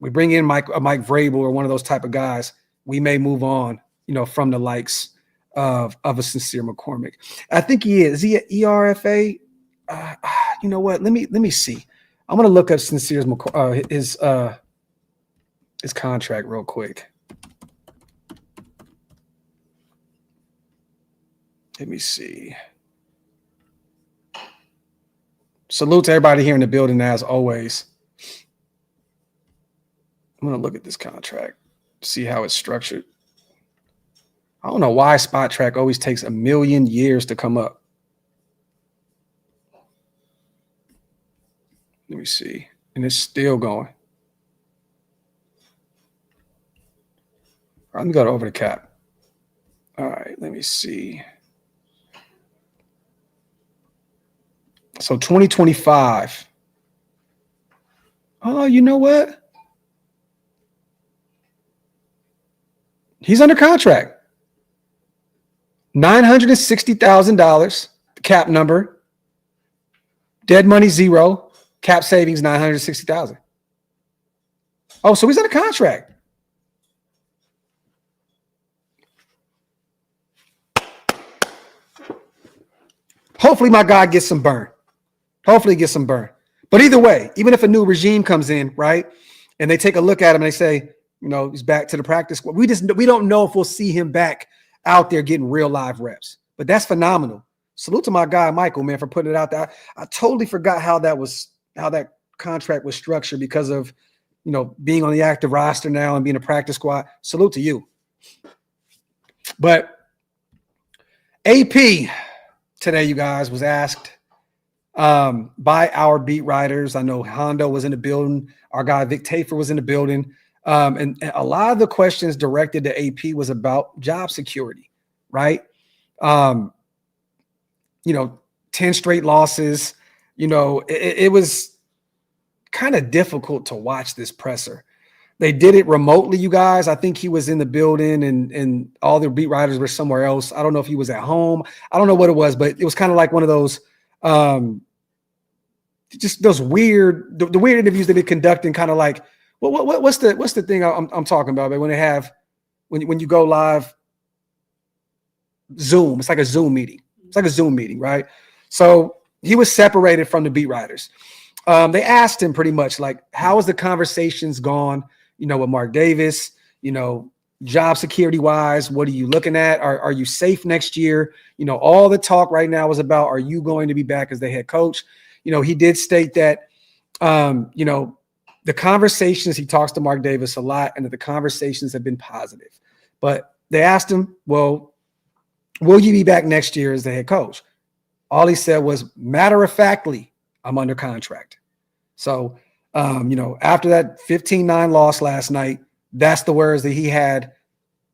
we bring in Mike Vrabel or one of those type of guys, we may move on, from the likes of a Sincere McCormick. I think he is. Is he an ERFA? You know what? Let me see. I'm gonna look up Sincere's his contract real quick. Let me see. Salute to everybody here in the building as always. I'm gonna look at this contract, see how it's structured. I don't know why Spot Track always takes 1,000,000 years to come up. Let me see. And it's still going. All right, let me go to over the cap. All right, let me see. So 2025. Oh, you know what? He's under contract. $960,000 cap number. Dead money 0. Cap savings $960,000. Oh, so he's under contract. Hopefully my guy gets some burn. Hopefully he gets some burn. But either way, even if a new regime comes in, right, and they take a look at him and they say, he's back to the practice squad. We don't know if we'll see him back out there getting real live reps. But that's phenomenal. Salute to my guy Michael, man, for putting it out there. I totally forgot how that contract was structured because of, being on the active roster now and being a practice squad. Salute to you. But AP today, you guys, was asked by our beat writers. I know Hondo was in the building. Our guy Vic Tafer was in the building. And a lot of the questions directed to AP was about job security, right? 10 straight losses. It was kind of difficult to watch this presser. They did it remotely, you guys. I think he was in the building and all the beat writers were somewhere else. I don't know if he was at home. I don't know what it was, but it was kind of like one of those just those weird, the weird interviews that they conduct and kind of like, what's the thing I'm talking about? But when they have, when you go live, Zoom, it's like a Zoom meeting. It's like a Zoom meeting, right? So he was separated from the beat writers. They asked him pretty much like, how has the conversations gone, with Mark Davis, job security wise, what are you looking at? Are you safe next year? All the talk right now is about, are you going to be back as the head coach? He did state that, the conversations, he talks to Mark Davis a lot, and that the conversations have been positive. But they asked him, well, will you be back next year as the head coach? All he said was, matter of factly, I'm under contract. So, after that 15-9 loss last night, that's the words that he had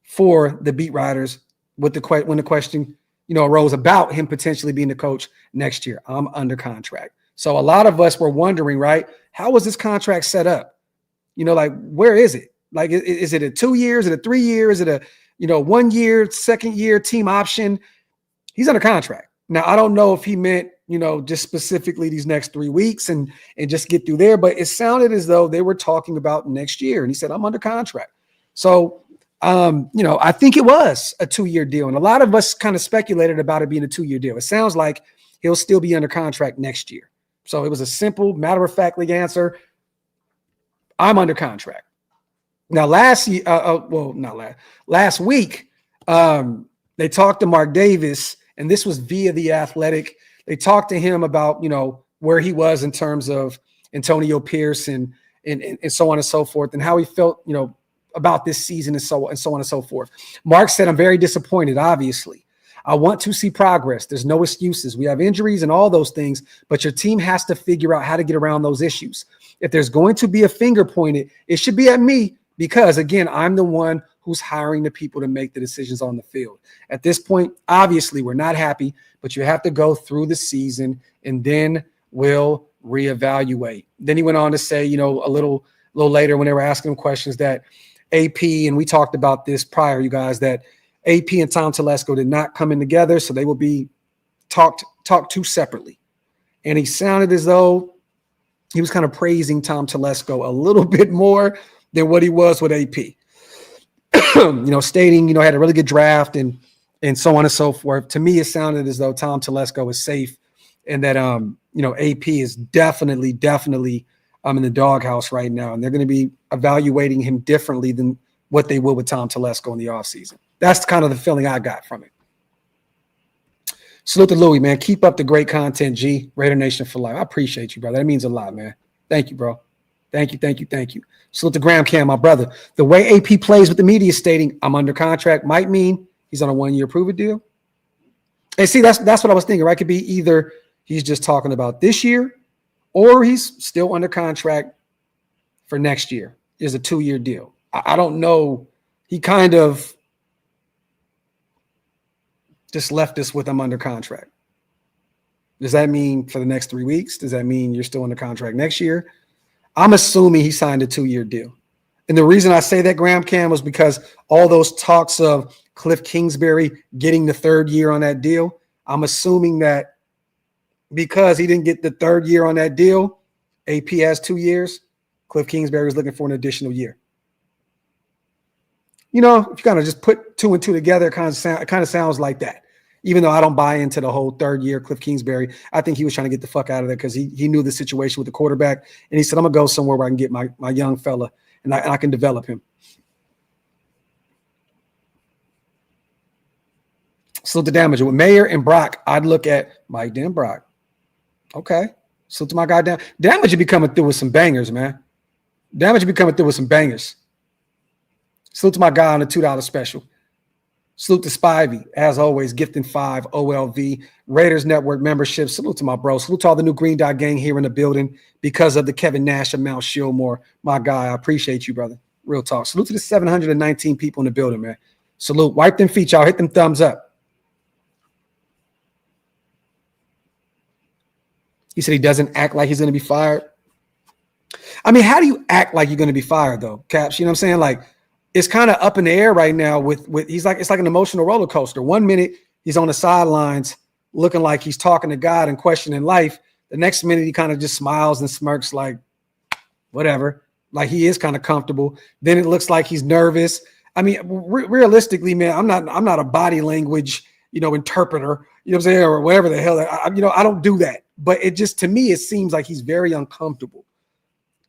for the beat writers when the question, arose about him potentially being the coach next year. I'm under contract. So a lot of us were wondering, right? How was this contract set up? Where is it? Like, is it a 2 years? Is it a 3 years? Is it a, 1 year, second year team option? He's under contract. Now, I don't know if he meant, just specifically these next 3 weeks and just get through there, but it sounded as though they were talking about next year. And he said, I'm under contract. So, I think it was a 2-year deal. And a lot of us kind of speculated about it being a 2-year deal. It sounds like he'll still be under contract next year. So it was a simple, matter-of-factly answer. I'm under contract. Now, last week, they talked to Mark Davis, and this was via The Athletic. They talked to him about, where he was in terms of Antonio Pierce and so on and so forth, and how he felt, about this season and so on and so forth. Mark said, I'm very disappointed, obviously. I want to see progress. There's no excuses. We have injuries and all those things, but your team has to figure out how to get around those issues. If there's going to be a finger pointed, it should be at me because, again, I'm the one who's hiring the people to make the decisions on the field. At this point, obviously, we're not happy, but you have to go through the season and then we'll reevaluate. Then he went on to say, a little later when they were asking him questions that AP, and we talked about this prior, you guys, that AP and Tom Telesco did not come in together, so they will be talked to separately. And he sounded as though he was kind of praising Tom Telesco a little bit more than what he was with AP. Stating, had a really good draft and so on and so forth. To me, it sounded as though Tom Telesco was safe and that, AP is definitely in the doghouse right now. And they're going to be evaluating him differently than what they will with Tom Telesco in the offseason. That's kind of the feeling I got from it. Salute to Louie, man. Keep up the great content, G. Raider Nation for life. I appreciate you, brother. That means a lot, man. Thank you, bro. Thank you. Salute to Graham Cam, my brother. The way AP plays with the media stating, I'm under contract, might mean he's on a 1-year prove-it deal. And see, that's what I was thinking, right? It could be either he's just talking about this year or he's still under contract for next year. Is a 2-year deal. I don't know. He kind of just left us with him under contract. Does that mean for the next 3 weeks? Does that mean you're still under contract next year? I'm assuming he signed a 2-year deal. And the reason I say that, Graham Cam, was because all those talks of Cliff Kingsbury getting the 3rd year on that deal, I'm assuming that because he didn't get the 3rd year on that deal, AP has 2 years, Cliff Kingsbury was looking for an additional year. If you kind of just put 2 and 2 together, it kind of sounds like that. Even though I don't buy into the whole 3rd year Cliff Kingsbury, I think he was trying to get the fuck out of there because he knew the situation with the quarterback. And he said, I'm going to go somewhere where I can get my young fella and I can develop him. So the damage with Mayer and Brock, I'd look at Mike Dan Brock. Okay. So to my guy down. Damage would be coming through with some bangers, man. Damage would be coming through with some bangers. Salute to my guy on the $2 special. Salute to Spivey, as always, gifting 5 OLV Raiders Network membership. Salute to my bro. Salute to all the new Green Dot gang here in the building because of the Kevin Nash and Mount Shillmore. My guy, I appreciate you, brother. Real talk. Salute to the 719 people in the building, man. Salute. Wipe them feet, y'all. Hit them thumbs up. He said he doesn't act like he's going to be fired. I mean, how do you act like you're going to be fired, though, Caps? You know what I'm saying? Like, it's kind of up in the air right now with it's like an emotional roller coaster. 1 minute he's on the sidelines looking like he's talking to God and questioning life. The next minute he kind of just smiles and smirks like whatever, like he is kind of comfortable. Then it looks like he's nervous. I mean, realistically, man, I'm not a body language, interpreter, you know what I'm saying, or whatever the hell. I don't do that. But it just, to me, it seems like he's very uncomfortable.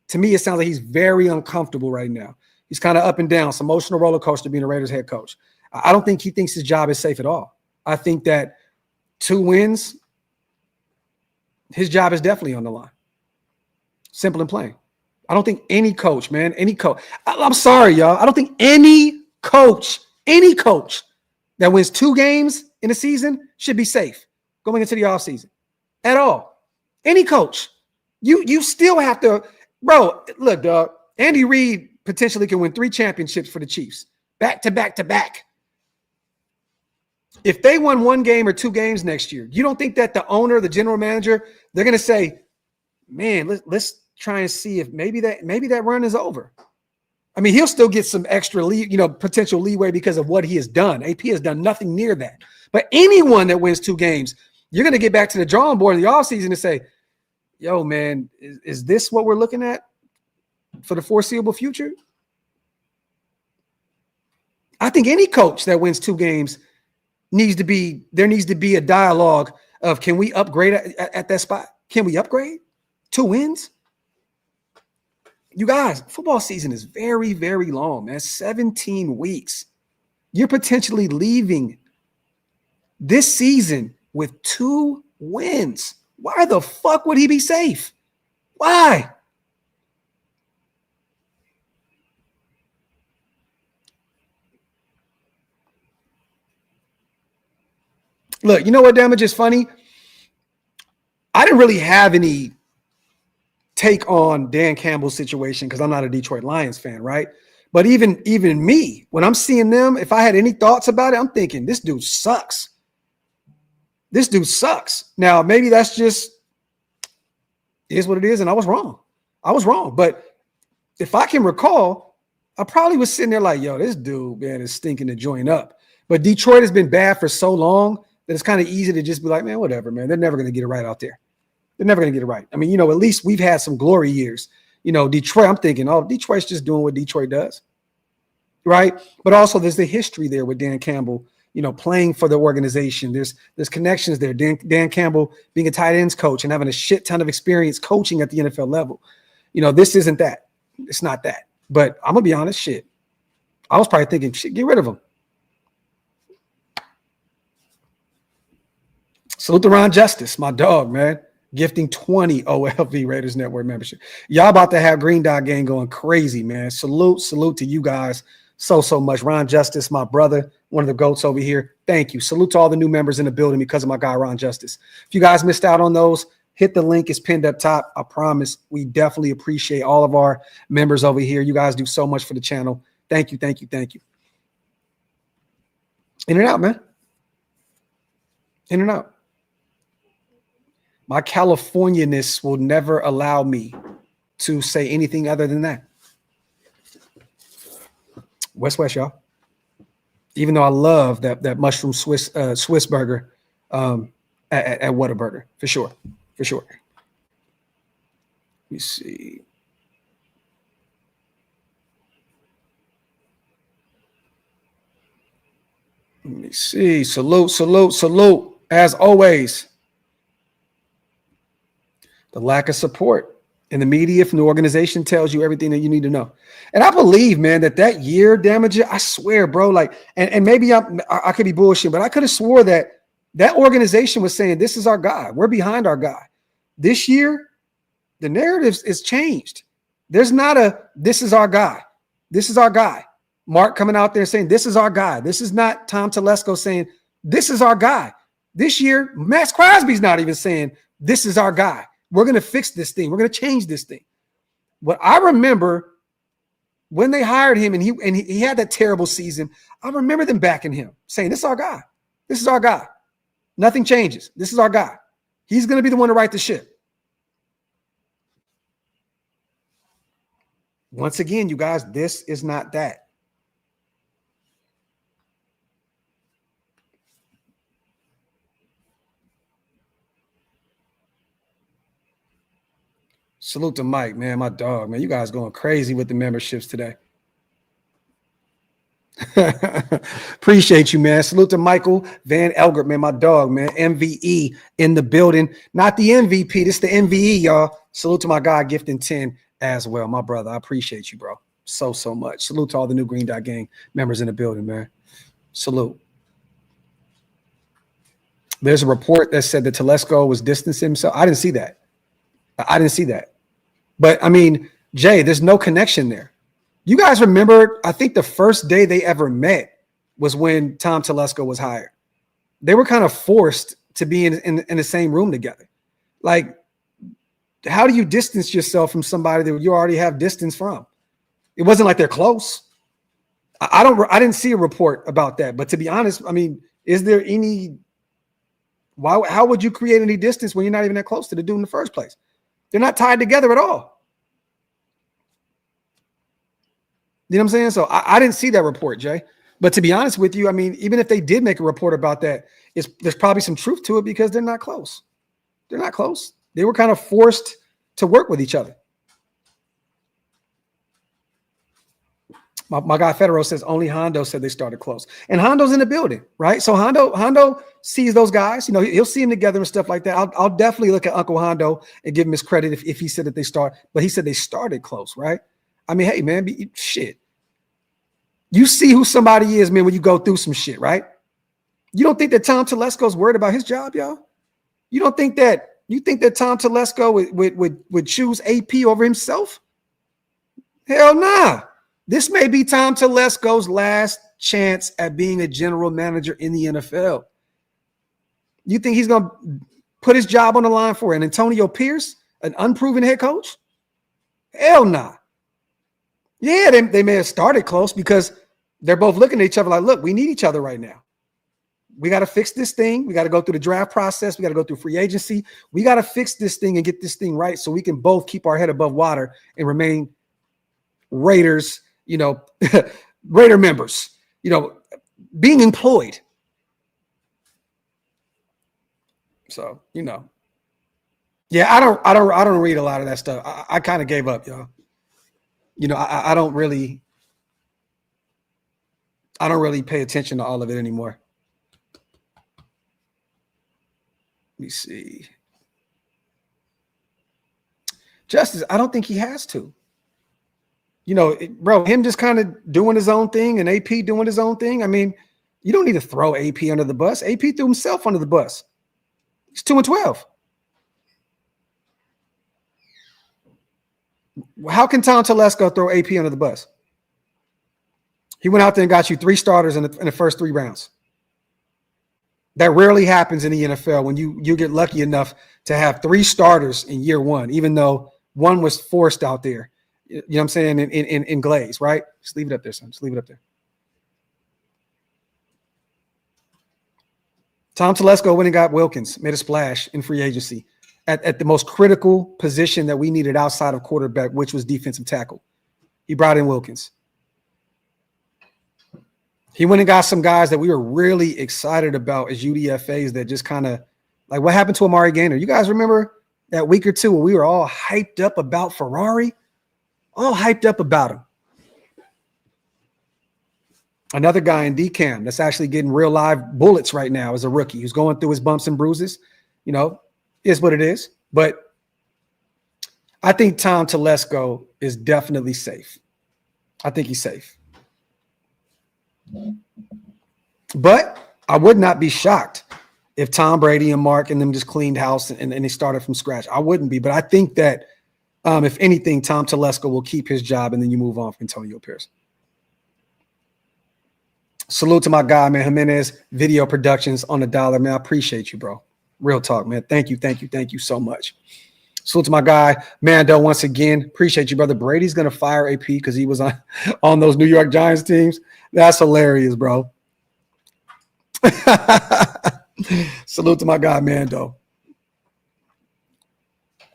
To me, it sounds like he's very uncomfortable right now. He's kind of up and down. It's an emotional roller coaster being a Raiders head coach. I don't think he thinks his job is safe at all. I think that 2 wins, his job is definitely on the line. Simple and plain. I don't think any coach, man, I'm sorry, y'all. I don't think any coach that wins 2 games in a season should be safe going into the offseason at all. Any coach. You still have to, bro, look, dog, Andy Reid potentially can win 3 championships for the Chiefs, back to back to back. If they won 1 game or 2 games next year, you don't think that the owner, the general manager, they're going to say, man, let's try and see if maybe that run is over. I mean, he'll still get some extra potential leeway because of what he has done. AP has done nothing near that. But anyone that wins 2 games, you're going to get back to the drawing board in the offseason and say, yo, man, is this what we're looking at for the foreseeable future? I think any coach that wins 2 games needs to be a dialogue of, can we upgrade at that spot? Can we upgrade? 2 wins? You guys, football season is very, very long, man. 17 weeks. You're potentially leaving this season with 2 wins. Why the fuck would he be safe? Why? Look, you know what, Damage is funny? I didn't really have any take on Dan Campbell's situation because I'm not a Detroit Lions fan, right? But even me, when I'm seeing them, if I had any thoughts about it, I'm thinking, this dude sucks. This dude sucks. Now, maybe that's just is what it is, and I was wrong. But if I can recall, I probably was sitting there like, yo, this dude, man, is stinking to join up. But Detroit has been bad for so long that it's kind of easy to just be like, man, whatever, man. They're never going to get it right out there. They're never going to get it right. I mean, at least we've had some glory years. Detroit, I'm thinking, oh, Detroit's just doing what Detroit does, right? But also there's the history there with Dan Campbell, playing for the organization. There's connections there. Dan Campbell being a tight ends coach and having a shit ton of experience coaching at the NFL level. This isn't that. It's not that. But I'm going to be honest, shit. I was probably thinking, shit, get rid of him. Salute to Ron Justice, my dog, man. Gifting 20 OLV Raiders Network membership. Y'all about to have Green Dot Gang going crazy, man. Salute to you guys so much. Ron Justice, my brother, one of the GOATs over here. Thank you. Salute to all the new members in the building because of my guy, Ron Justice. If you guys missed out on those, hit the link. It's pinned up top. I promise we definitely appreciate all of our members over here. You guys do so much for the channel. Thank you. In and out, man. In and out. My Californianess will never allow me to say anything other than that. West, y'all. Even though I love that mushroom Swiss burger at Whataburger, for sure. Let me see. Salute. As always. The lack of support in the media from the organization tells you everything that you need to know. And I believe, man, that year, Damage, I swear, bro, like, and maybe I could be bullshit, but I could have swore that organization was saying, this is our guy. We're behind our guy. This year, the narrative is changed. There's not this is our guy. This is our guy. Mark coming out there saying, this is our guy. This is not Tom Telesco saying, this is our guy. This year, Max Crosby's not even saying, this is our guy. We're going to fix this thing. We're going to change this thing. What I remember when they hired him and he had that terrible season, I remember them backing him, saying, this is our guy. This is our guy. Nothing changes. This is our guy. He's going to be the one to right the ship. Once again, you guys, this is not that. Salute to Mike, man, my dog, man. You guys going crazy with the memberships today. Appreciate you, man. Salute to Michael Van Elgert, man, my dog, man. MVE in the building. Not the MVP, this the MVE, y'all. Salute to my guy, Gifting 10 as well, my brother. I appreciate you, bro, so much. Salute to all the new Green Dot Gang members in the building, man. Salute. There's a report that said that Telesco was distancing himself. I didn't see that. But, I mean, Jay, there's no connection there. You guys remember, I think the first day they ever met was when Tom Telesco was hired. They were kind of forced to be in the same room together. Like, how do you distance yourself from somebody that you already have distance from? It wasn't like they're close. I didn't see a report about that. But to be honest, I mean, is there any – how would you create any distance when you're not even that close to the dude in the first place? They're not tied together at all. You know what I'm saying? So I didn't see that report, Jay. But to be honest with you, I mean, even if they did make a report about that, there's probably some truth to it because they're not close. They're not close. They were kind of forced to work with each other. My guy Federo says only Hondo said they started close. And Hondo's in the building, right? So Hondo sees those guys. You know, he'll see them together and stuff like that. I'll definitely look at Uncle Hondo and give him his credit if he said that they start. But he said they started close, right? I mean, hey, man, shit. You see who somebody is, man, when you go through some shit, right? You don't think that Tom Telesco's worried about his job, y'all? You think that Tom Telesco would choose AP over himself? Hell nah. This may be Tom Telesco's last chance at being a general manager in the NFL. You think he's going to put his job on the line for an Antonio Pierce, an unproven head coach? Hell nah. Yeah, they may have started close because they're both looking at each other like, look, we need each other right now. We got to fix this thing. We got to go through the draft process. We got to go through free agency. We got to fix this thing and get this thing right so we can both keep our head above water and remain Raiders, Raider members, being employed. So, yeah, I don't read a lot of that stuff. I kind of gave up, y'all. I don't really pay attention to all of it anymore. Let me see. Justice, I don't think he has to. Bro, him just kind of doing his own thing and AP doing his own thing. I mean, you don't need to throw AP under the bus. AP threw himself under the bus. He's 2-12. How can Tom Telesco throw AP under the bus? He went out there and got you 3 starters in the first 3 rounds. That rarely happens in the NFL when you get lucky enough to have 3 starters in year 1, even though one was forced out there. You know what I'm saying? In Glaze, right? Just leave it up there, son. Just leave it up there. Tom Telesco went and got Wilkins, made a splash in free agency at the most critical position that we needed outside of quarterback, which was defensive tackle. He brought in Wilkins. He went and got some guys that we were really excited about as UDFAs that just kind of like what happened to Amari Gaynor. You guys remember that week or two when we were all hyped up about Ferrari? All hyped up about him. Another guy in DCAM that's actually getting real live bullets right now is a rookie who's going through his bumps and bruises. Is what it is. But I think Tom Telesco is definitely safe. I think he's safe. But I would not be shocked if Tom Brady and Mark and them just cleaned house and they started from scratch. I wouldn't be. But I think that if anything, Tom Telesco will keep his job and then you move on from Antonio Pierce. Salute to my guy, man. Jimenez Video Productions on the dollar, man. I appreciate you, bro. Real talk, man. Thank you so much. Salute to my guy, Mando, once again. Appreciate you, brother. Brady's going to fire AP because he was on those New York Giants teams. That's hilarious, bro. Salute to my guy, Mando.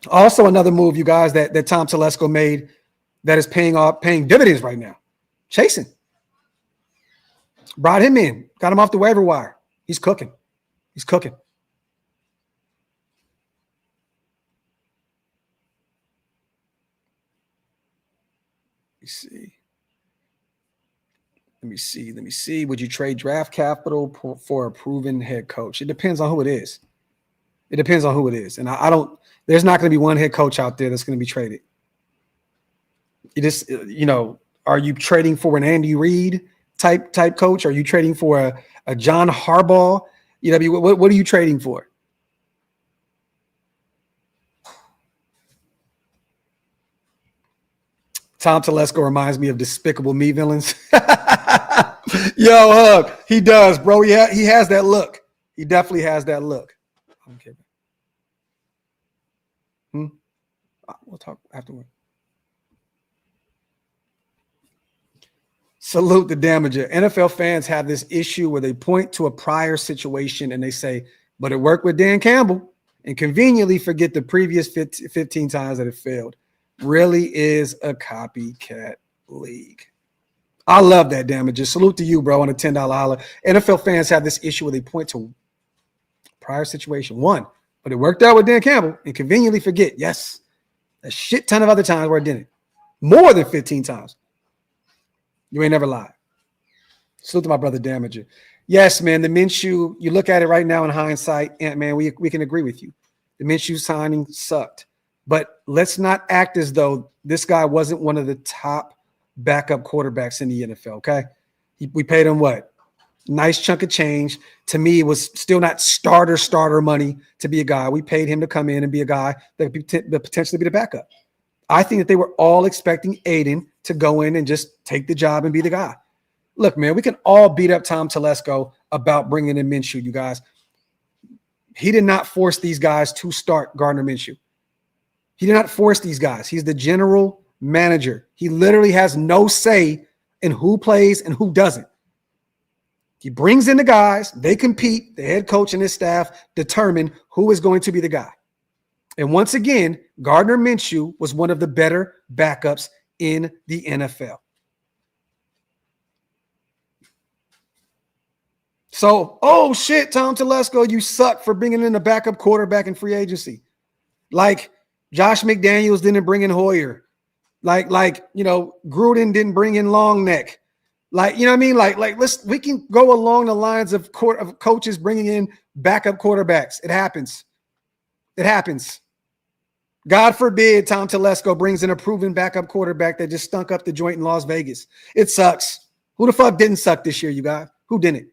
Also, another move, you guys, that Tom Telesco made that is paying dividends right now. Chasing. Brought him in. Got him off the waiver wire. He's cooking. He's cooking. Let me see. Would you trade draft capital for a proven head coach? It depends on who it is. And I don't, there's not going to be one head coach out there that's going to be traded. You just, are you trading for an Andy Reid type coach? Are you trading for a John Harbaugh? What are you trading for? Tom Telesco reminds me of Despicable Me villains. Yo, Hug. He does, bro. He has that look. He definitely has that look. Okay. We'll talk afterward. Salute the damager. NFL fans have this issue where they point to a prior situation and they say, but it worked with Dan Campbell, and conveniently forget the previous 15 times that it failed. Really is a copycat league. I love that, damager. Salute to you, bro, on a $10 holler. NFL fans have this issue where they point to prior situation one, but it worked out with Dan Campbell, and conveniently forget, yes, a shit ton of other times where it didn't. More than 15 times. You ain't never lied. Salute to my brother Damager. Yes, man, the Minshew, you look at it right now in hindsight, Ant-Man, we can agree with you. The Minshew signing sucked. But let's not act as though this guy wasn't one of the top backup quarterbacks in the NFL, okay? We paid him what? Nice chunk of change. To me, it was still not starter money to be a guy. We paid him to come in and be a guy that could potentially be the backup. I think that they were all expecting Aidan to go in and just take the job and be the guy. Look, man, we can all beat up Tom Telesco about bringing in Minshew, you guys. He did not force these guys to start Gardner Minshew. He did not force these guys. He's the general manager. He literally has no say in who plays and who doesn't. He brings in the guys. They compete. The head coach and his staff determine who is going to be the guy. And once again, Gardner Minshew was one of the better backups in the NFL. So, oh shit, Tom Telesco, you suck for bringing in a backup quarterback in free agency. Like Josh McDaniels didn't bring in Hoyer. Like Gruden didn't bring in Longneck. Like, you know what I mean? Like we can go along the lines of coaches bringing in backup quarterbacks. It happens. God forbid Tom Telesco brings in a proven backup quarterback that just stunk up the joint in Las Vegas. It sucks. Who the fuck didn't suck this year, you guys? Who didn't?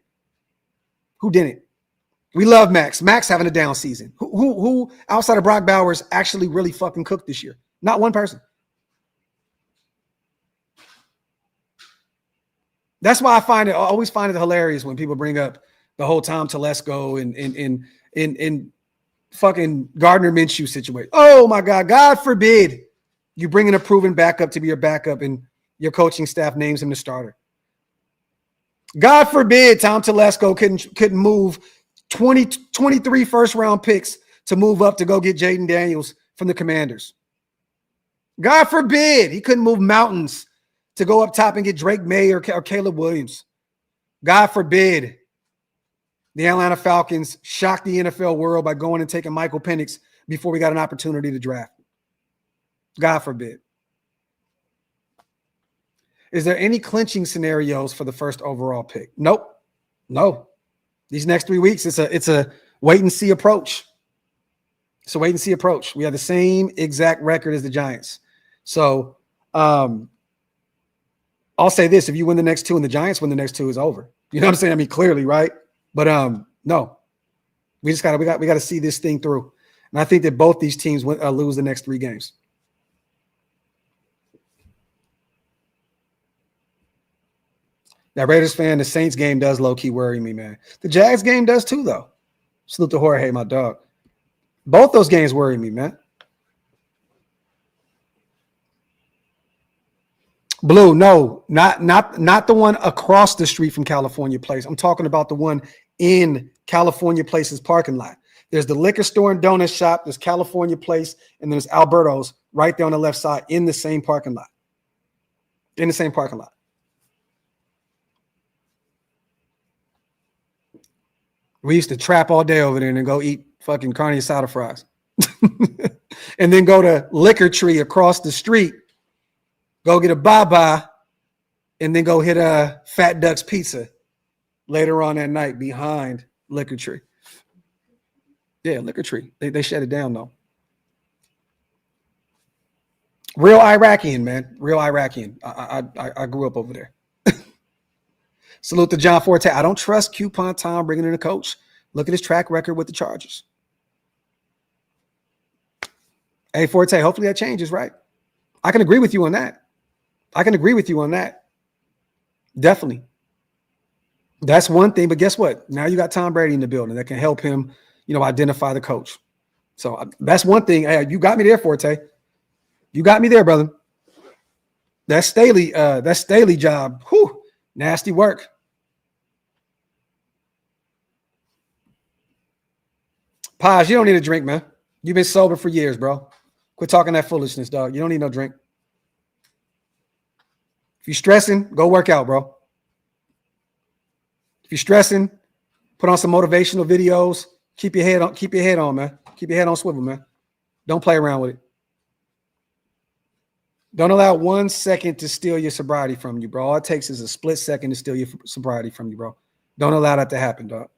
We love Max. Max having a down season. Who outside of Brock Bowers actually really fucking cooked this year? Not one person. That's why I always find it hilarious when people bring up the whole Tom Telesco and fucking Gardner Minshew situation. Oh my God. God forbid you bring in a proven backup to be your backup and your coaching staff names him the starter. God forbid Tom Telesco couldn't move 23 first round picks to move up to go get Jaden Daniels from the Commanders. God forbid he couldn't move mountains to go up top and get Drake May or Caleb Williams. God forbid the Atlanta Falcons shocked the NFL world by going and taking Michael Penix before we got an opportunity to draft. God forbid. Is there any clinching scenarios for the first overall pick? Nope. No. These next 3 weeks, it's a wait and see approach. It's a wait and see approach. We have the same exact record as the Giants. So I'll say this: if you win the next two and the Giants win the next two, is over. You know what I'm saying? I mean, clearly, right? But no. We got to see this thing through. And I think that both these teams lose the next 3 games. That Raiders fan, the Saints game does low-key worry me, man. The Jags game does too, though. Salute to Jorge, my dog. Both those games worry me, man. Blue, no, not the one across the street from California Place. I'm talking about the one in California Place's parking lot. There's the liquor store and donut shop. There's California Place, and there's Alberto's right there on the left side in the same parking lot. In the same parking lot. We used to trap all day over there and then go eat fucking carne asada fries. And then go to Liquor Tree across the street, go get a bye-bye, and then go hit a Fat Duck's Pizza later on that night behind Liquor Tree. Yeah, Liquor Tree. They shut it down, though. Real Iraqian, man. Real Iraqian. I grew up over there. Salute to John Forte. I don't trust Coupon Tom bringing in a coach. Look at his track record with the Chargers. Hey, Forte, hopefully that changes, right? I can agree with you on that. Definitely. That's one thing, but guess what? Now you got Tom Brady in the building that can help him, identify the coach. So that's one thing. Hey, you got me there, Forte. You got me there, brother. That Staley job. Whew, nasty work. Paz, you don't need a drink, man. You've been sober for years, bro. Quit talking that foolishness, dog. You don't need no drink. If you're stressing, go work out, bro. If you're stressing, put on some motivational videos. Keep your head on, man. Keep your head on swivel, man. Don't play around with it. Don't allow 1 second to steal your sobriety from you, bro. All it takes is a split second to steal your sobriety from you, bro. Don't allow that to happen, dog.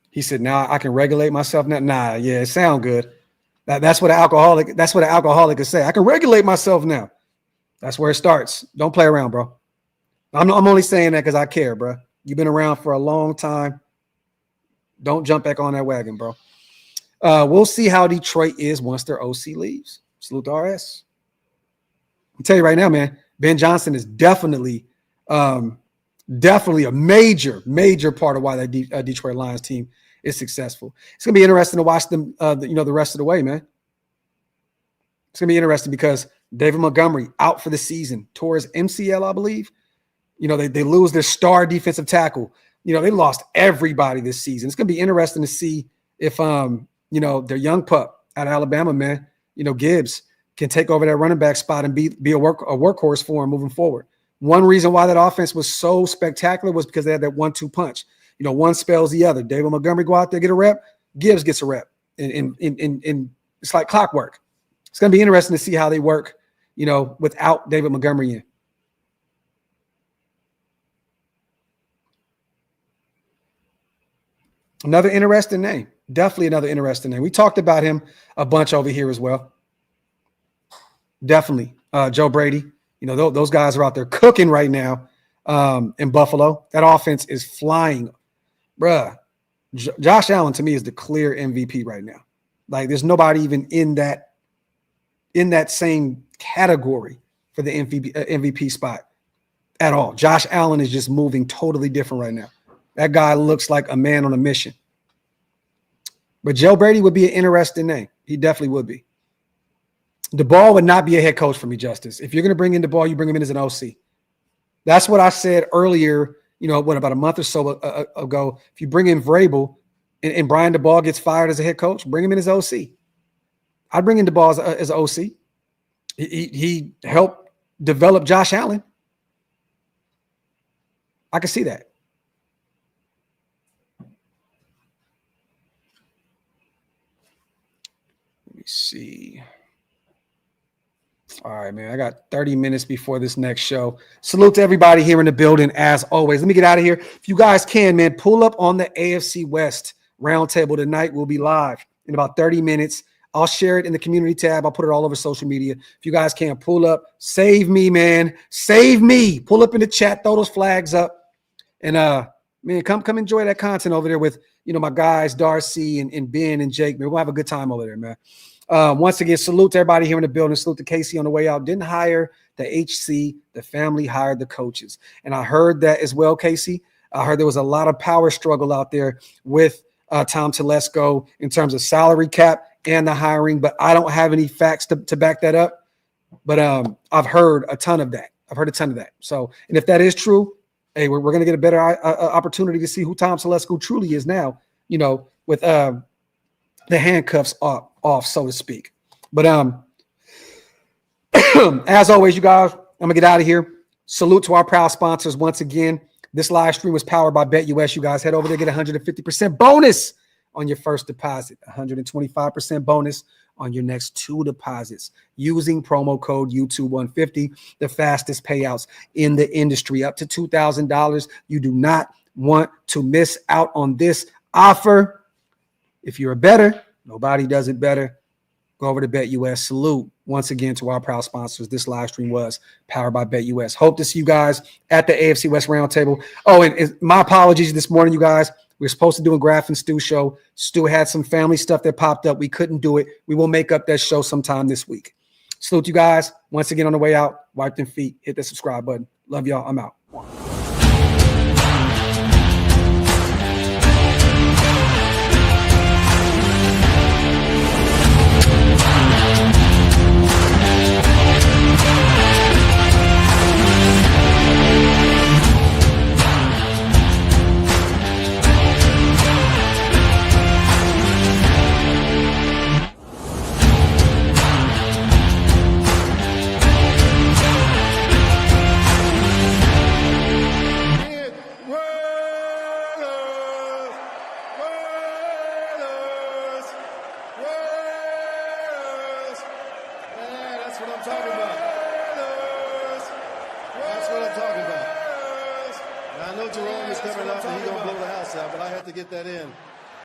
He said, "Now I can regulate myself." Now, nah, yeah, it sounds good. That's what an alcoholic. That's what an alcoholic could say. I can regulate myself now. That's where it starts. Don't play around, bro. I'm only saying that because I care, bro. You've been around for a long time. Don't jump back on that wagon, bro. We'll see how Detroit is once their OC leaves. Salute to RS. I'll tell you right now, man. Ben Johnson is definitely a major part of why that Detroit Lions team is successful. It's gonna be interesting to watch them, the rest of the way, man. It's gonna be interesting because David Montgomery out for the season, tore his MCL, I believe. They lose their star defensive tackle. They lost everybody this season. It's gonna be interesting to see if their young pup out of Alabama, man, Gibbs can take over that running back spot and be a workhorse for him moving forward. One reason why that offense was so spectacular was because they had that 1-2 punch. One spells the other. David Montgomery go out there, get a rep. Gibbs gets a rep. And it's like clockwork. It's going to be interesting to see how they work, without David Montgomery in. Another interesting name. Definitely another interesting name. We talked about him a bunch over here as well. Definitely. Joe Brady. Those guys are out there cooking right now in Buffalo. That offense is flying. Bruh, Josh Allen to me is the clear MVP right now. Like there's nobody even in that same category for the MVP spot at all. Josh Allen is just moving totally different right now. That guy looks like a man on a mission. But Joe Brady would be an interesting name. He definitely would be. DeBall would not be a head coach for me, Justice. If you're going to bring in DeBall, you bring him in as an OC. That's what I said earlier, about a month or so ago. If you bring in Vrabel and Brian DeBall gets fired as a head coach, bring him in as OC. I'd bring in DeBall as an OC. He helped develop Josh Allen. I can see that. Let me see. All right, man. I got 30 minutes before this next show. Salute to everybody here in the building, as always. Let me get out of here. If you guys can, man, pull up on the AFC West roundtable tonight. We'll be live in about 30 minutes. I'll share it in the community tab. I'll put it all over social media. If you guys can, pull up. Save me, man. Save me. Pull up in the chat. Throw those flags up. And, man, come enjoy that content over there with, my guys, Darcy and Ben and Jake. Man, we'll have a good time over there, man. Once again, salute to everybody here in the building. Salute to Casey on the way out. Didn't hire the HC. The family hired the coaches. And I heard that as well, Casey. I heard there was a lot of power struggle out there with Tom Telesco in terms of salary cap and the hiring, but I don't have any facts to back that up. But I've heard a ton of that. So, and if that is true, hey, we're going to get a better opportunity to see who Tom Telesco truly is now, with the handcuffs off, so to speak. But as always, you guys, I'm going to get out of here. Salute to our proud sponsors once again. This live stream was powered by BetUS. You guys head over there, get 150% bonus on your first deposit, 125% bonus on your next 2 deposits using promo code YouTube150, the fastest payouts in the industry, up to $2,000. You do not want to miss out on this offer. If you're a bettor, nobody does it better. Go over to BetUS. Salute once again to our proud sponsors. This live stream was powered by BetUS. Hope to see you guys at the AFC West Roundtable. Oh, and my apologies this morning, you guys. We were supposed to do a Graphk and Stu show. Stu had some family stuff that popped up. We couldn't do it. We will make up that show sometime this week. Salute you guys. Once again on the way out, wipe them feet, hit the subscribe button. Love y'all. I'm out.
Jerome is coming up and he's going to blow the house out, but I have to get that in.